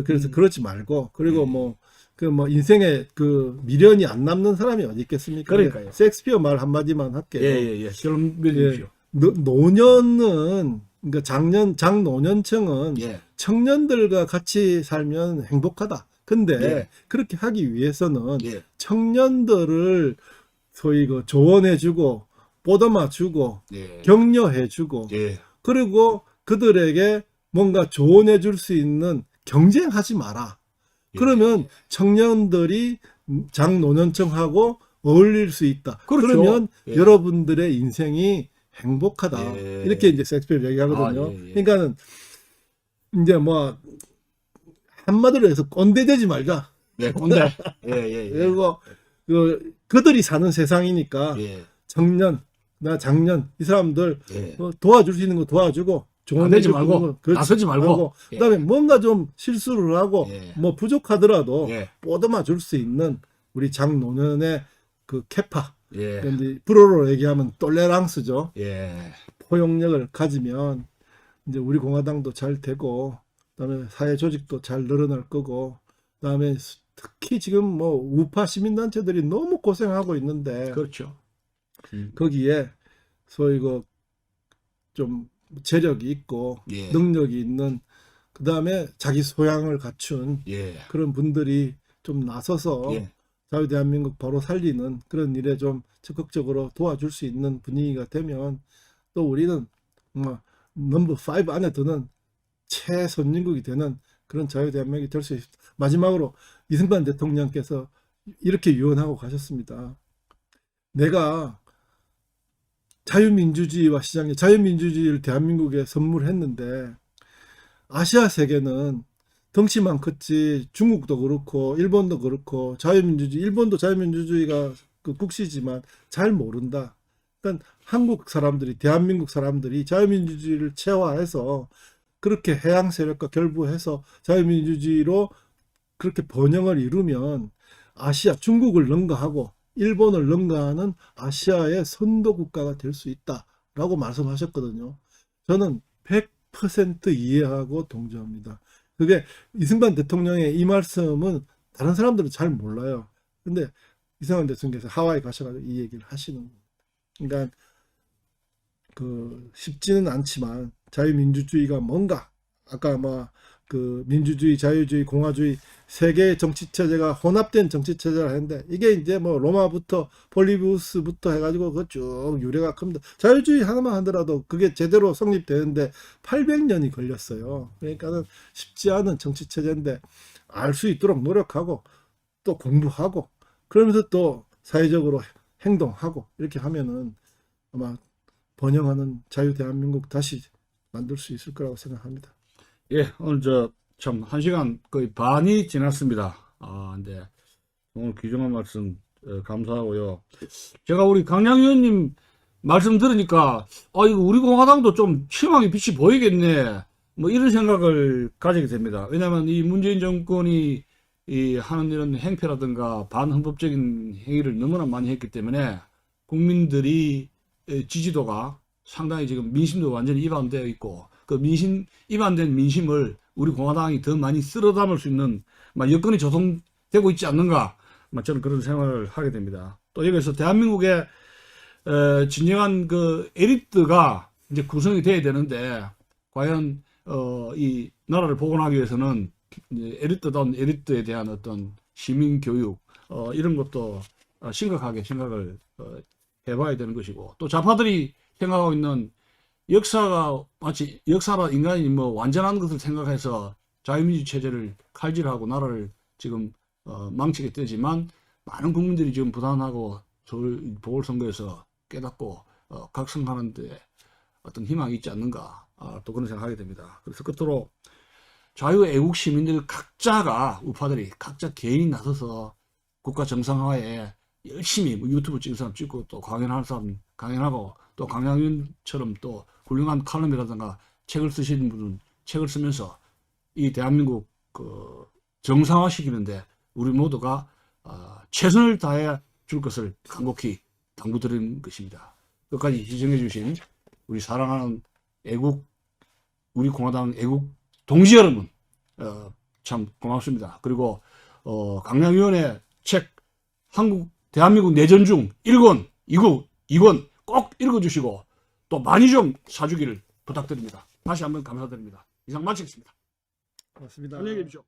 그래서 그러지 말고 그리고 뭐 인생에 그 미련이 안 남는 사람이 어디 있겠습니까? 그러니까요. 셰익스피어 말 한마디만 할게요. 예. 결론 맺으십시오. 노년은 그러니까 장노년층은 예. 청년들과 같이 살면 행복하다. 근데 예. 그렇게 하기 위해서는 예. 청년들을 소위 그 조언해주고 보듬어주고 예. 격려해주고 예. 그리고 그들에게 뭔가 조언해줄 수 있는 경쟁하지 마라. 예. 그러면 청년들이 장노년층하고 어울릴 수 있다. 그렇죠. 그러면 예. 여러분들의 인생이 행복하다. 예. 이렇게 이제 셰익스피어 얘기하거든요. 아, 예. 그러니까는 이제 뭐 한마디로 해서 꼰대 되지 말자. 네, 꼰대. 예. 그리고 그들이 사는 세상이니까 예. 청년, 나 장년 이 사람들 예. 도와줄 수 있는 거 도와주고 안되지 조언해주고 말고, 나서지 말고. 예. 그다음에 뭔가 좀 실수를 하고 예. 뭐 부족하더라도 예. 보듬어 줄 수 있는 우리 장노년의 그 캐파, 예. 이제 불어로 얘기하면 톨레랑스죠. 예. 포용력을 가지면 이제 우리 공화당도 잘 되고 그다음에 사회 조직도 잘 늘어날 거고 그다음에 특히 지금 뭐 우파 시민단체들이 너무 고생하고 있는데 그렇죠. 거기에 소위 좀 재력이 있고 예. 능력이 있는 그다음에 자기 소양을 갖춘 예. 그런 분들이 좀 나서서 예. 자유대한민국 바로 살리는 그런 일에 좀 적극적으로 도와줄 수 있는 분위기가 되면 또 우리는 뭐 넘버 5 안에 드는 최선진국이 되는 그런 자유대한민국이 될 수 있습니다. 마지막으로 이승만 대통령께서 이렇게 유언하고 가셨습니다. 내가 자유민주주의와 시장의 자유민주주의를 대한민국에 선물했는데 아시아 세계는 덩치만 컸지 중국도 그렇고 일본도 그렇고 자유민주주의 일본도 자유민주주의가 그 국시지만 잘 모른다. 그러니까 한국 사람들이 대한민국 사람들이 자유민주주의를 체화해서 그렇게 해양 세력과 결부해서 자유민주주의로 그렇게 번영을 이루면 아시아 중국을 능가하고 일본을 능가하는 아시아의 선도 국가가 될 수 있다라고 말씀하셨거든요. 저는 100% 이해하고 동조합니다. 그게 이승만 대통령의 이 말씀은 다른 사람들은 잘 몰라요. 근데 이승만 대통령께서 하와이 가셔가지고 이 얘기를 하시는 거예요. 그러니까 쉽지는 않지만 자유민주주의가 뭔가 아까 민주주의, 자유주의, 공화주의 세 개의 정치 체제가 혼합된 정치 체제라 했는데 이게 이제 뭐 로마부터 폴리비우스부터 해가지고 그 쭉 유래가 큽니다. 자유주의 하나만 하더라도 그게 제대로 성립되는데 800년이 걸렸어요. 그러니까는 쉽지 않은 정치 체제인데 알 수 있도록 노력하고 또 공부하고 그러면서 또 사회적으로 행동하고 이렇게 하면은 아마 번영하는 자유대한민국 다시 만들 수 있을 거라고 생각합니다. 예, 오늘 참 1시간 거의 반이 지났습니다. 근데 오늘 귀중한 말씀 감사하고요. 제가 우리 강양 의원님 말씀 들으니까 이거 우리 공화당도 좀 희망의 빛이 보이겠네. 뭐 이런 생각을 가지게 됩니다. 왜냐하면 이 문재인 정권이 하는 이런 행패라든가 반헌법적인 행위를 너무나 많이 했기 때문에 국민들이 지지도가 상당히 지금 민심도 완전히 이반되어 있고 그 이반된 민심을 우리 공화당이 더 많이 쓸어 담을 수 있는 여건이 조성되고 있지 않는가 저는 그런 생각을 하게 됩니다. 또 여기서 대한민국의 진정한 그 에리트가 이제 구성이 돼야 되는데 과연 이 나라를 복원하기 위해서는 이제 에리트다운 에리트에 대한 어떤 시민 교육 이런 것도 심각하게 생각을 해봐야 되는 것이고 또 좌파들이 생각하고 있는 역사가 마치 역사라 인간이 뭐 완전한 것을 생각해서 자유민주 체제를 칼질하고 나라를 지금 망치게 되지만 많은 국민들이 지금 부단하고 보궐선거에서 깨닫고 각성하는 데 어떤 희망이 있지 않는가 또 그런 생각하게 됩니다. 그래서 끝으로 자유애국 시민들 각자가 우파들이 각자 개인이 나서서 국가 정상화에 열심히 뭐 유튜브 찍는 사람 찍고 또 강연하는 사람 강연하고 또 강양윤처럼 또 훌륭한 칼럼이라든가 책을 쓰시는 분은 책을 쓰면서 이 대한민국 정상화 시키는데 우리 모두가 최선을 다해 줄 것을 간곡히 당부드리는 것입니다. 끝까지 시청해 주신 우리 사랑하는 우리 공화당 애국 동지 여러분, 참 고맙습니다. 그리고 강량위원회 책 대한민국 내전 중 1권, 2권 꼭 읽어주시고 또 많이 좀 사주기를 부탁드립니다. 다시 한번 감사드립니다. 이상 마치겠습니다. 고맙습니다. 안녕히 계십시오.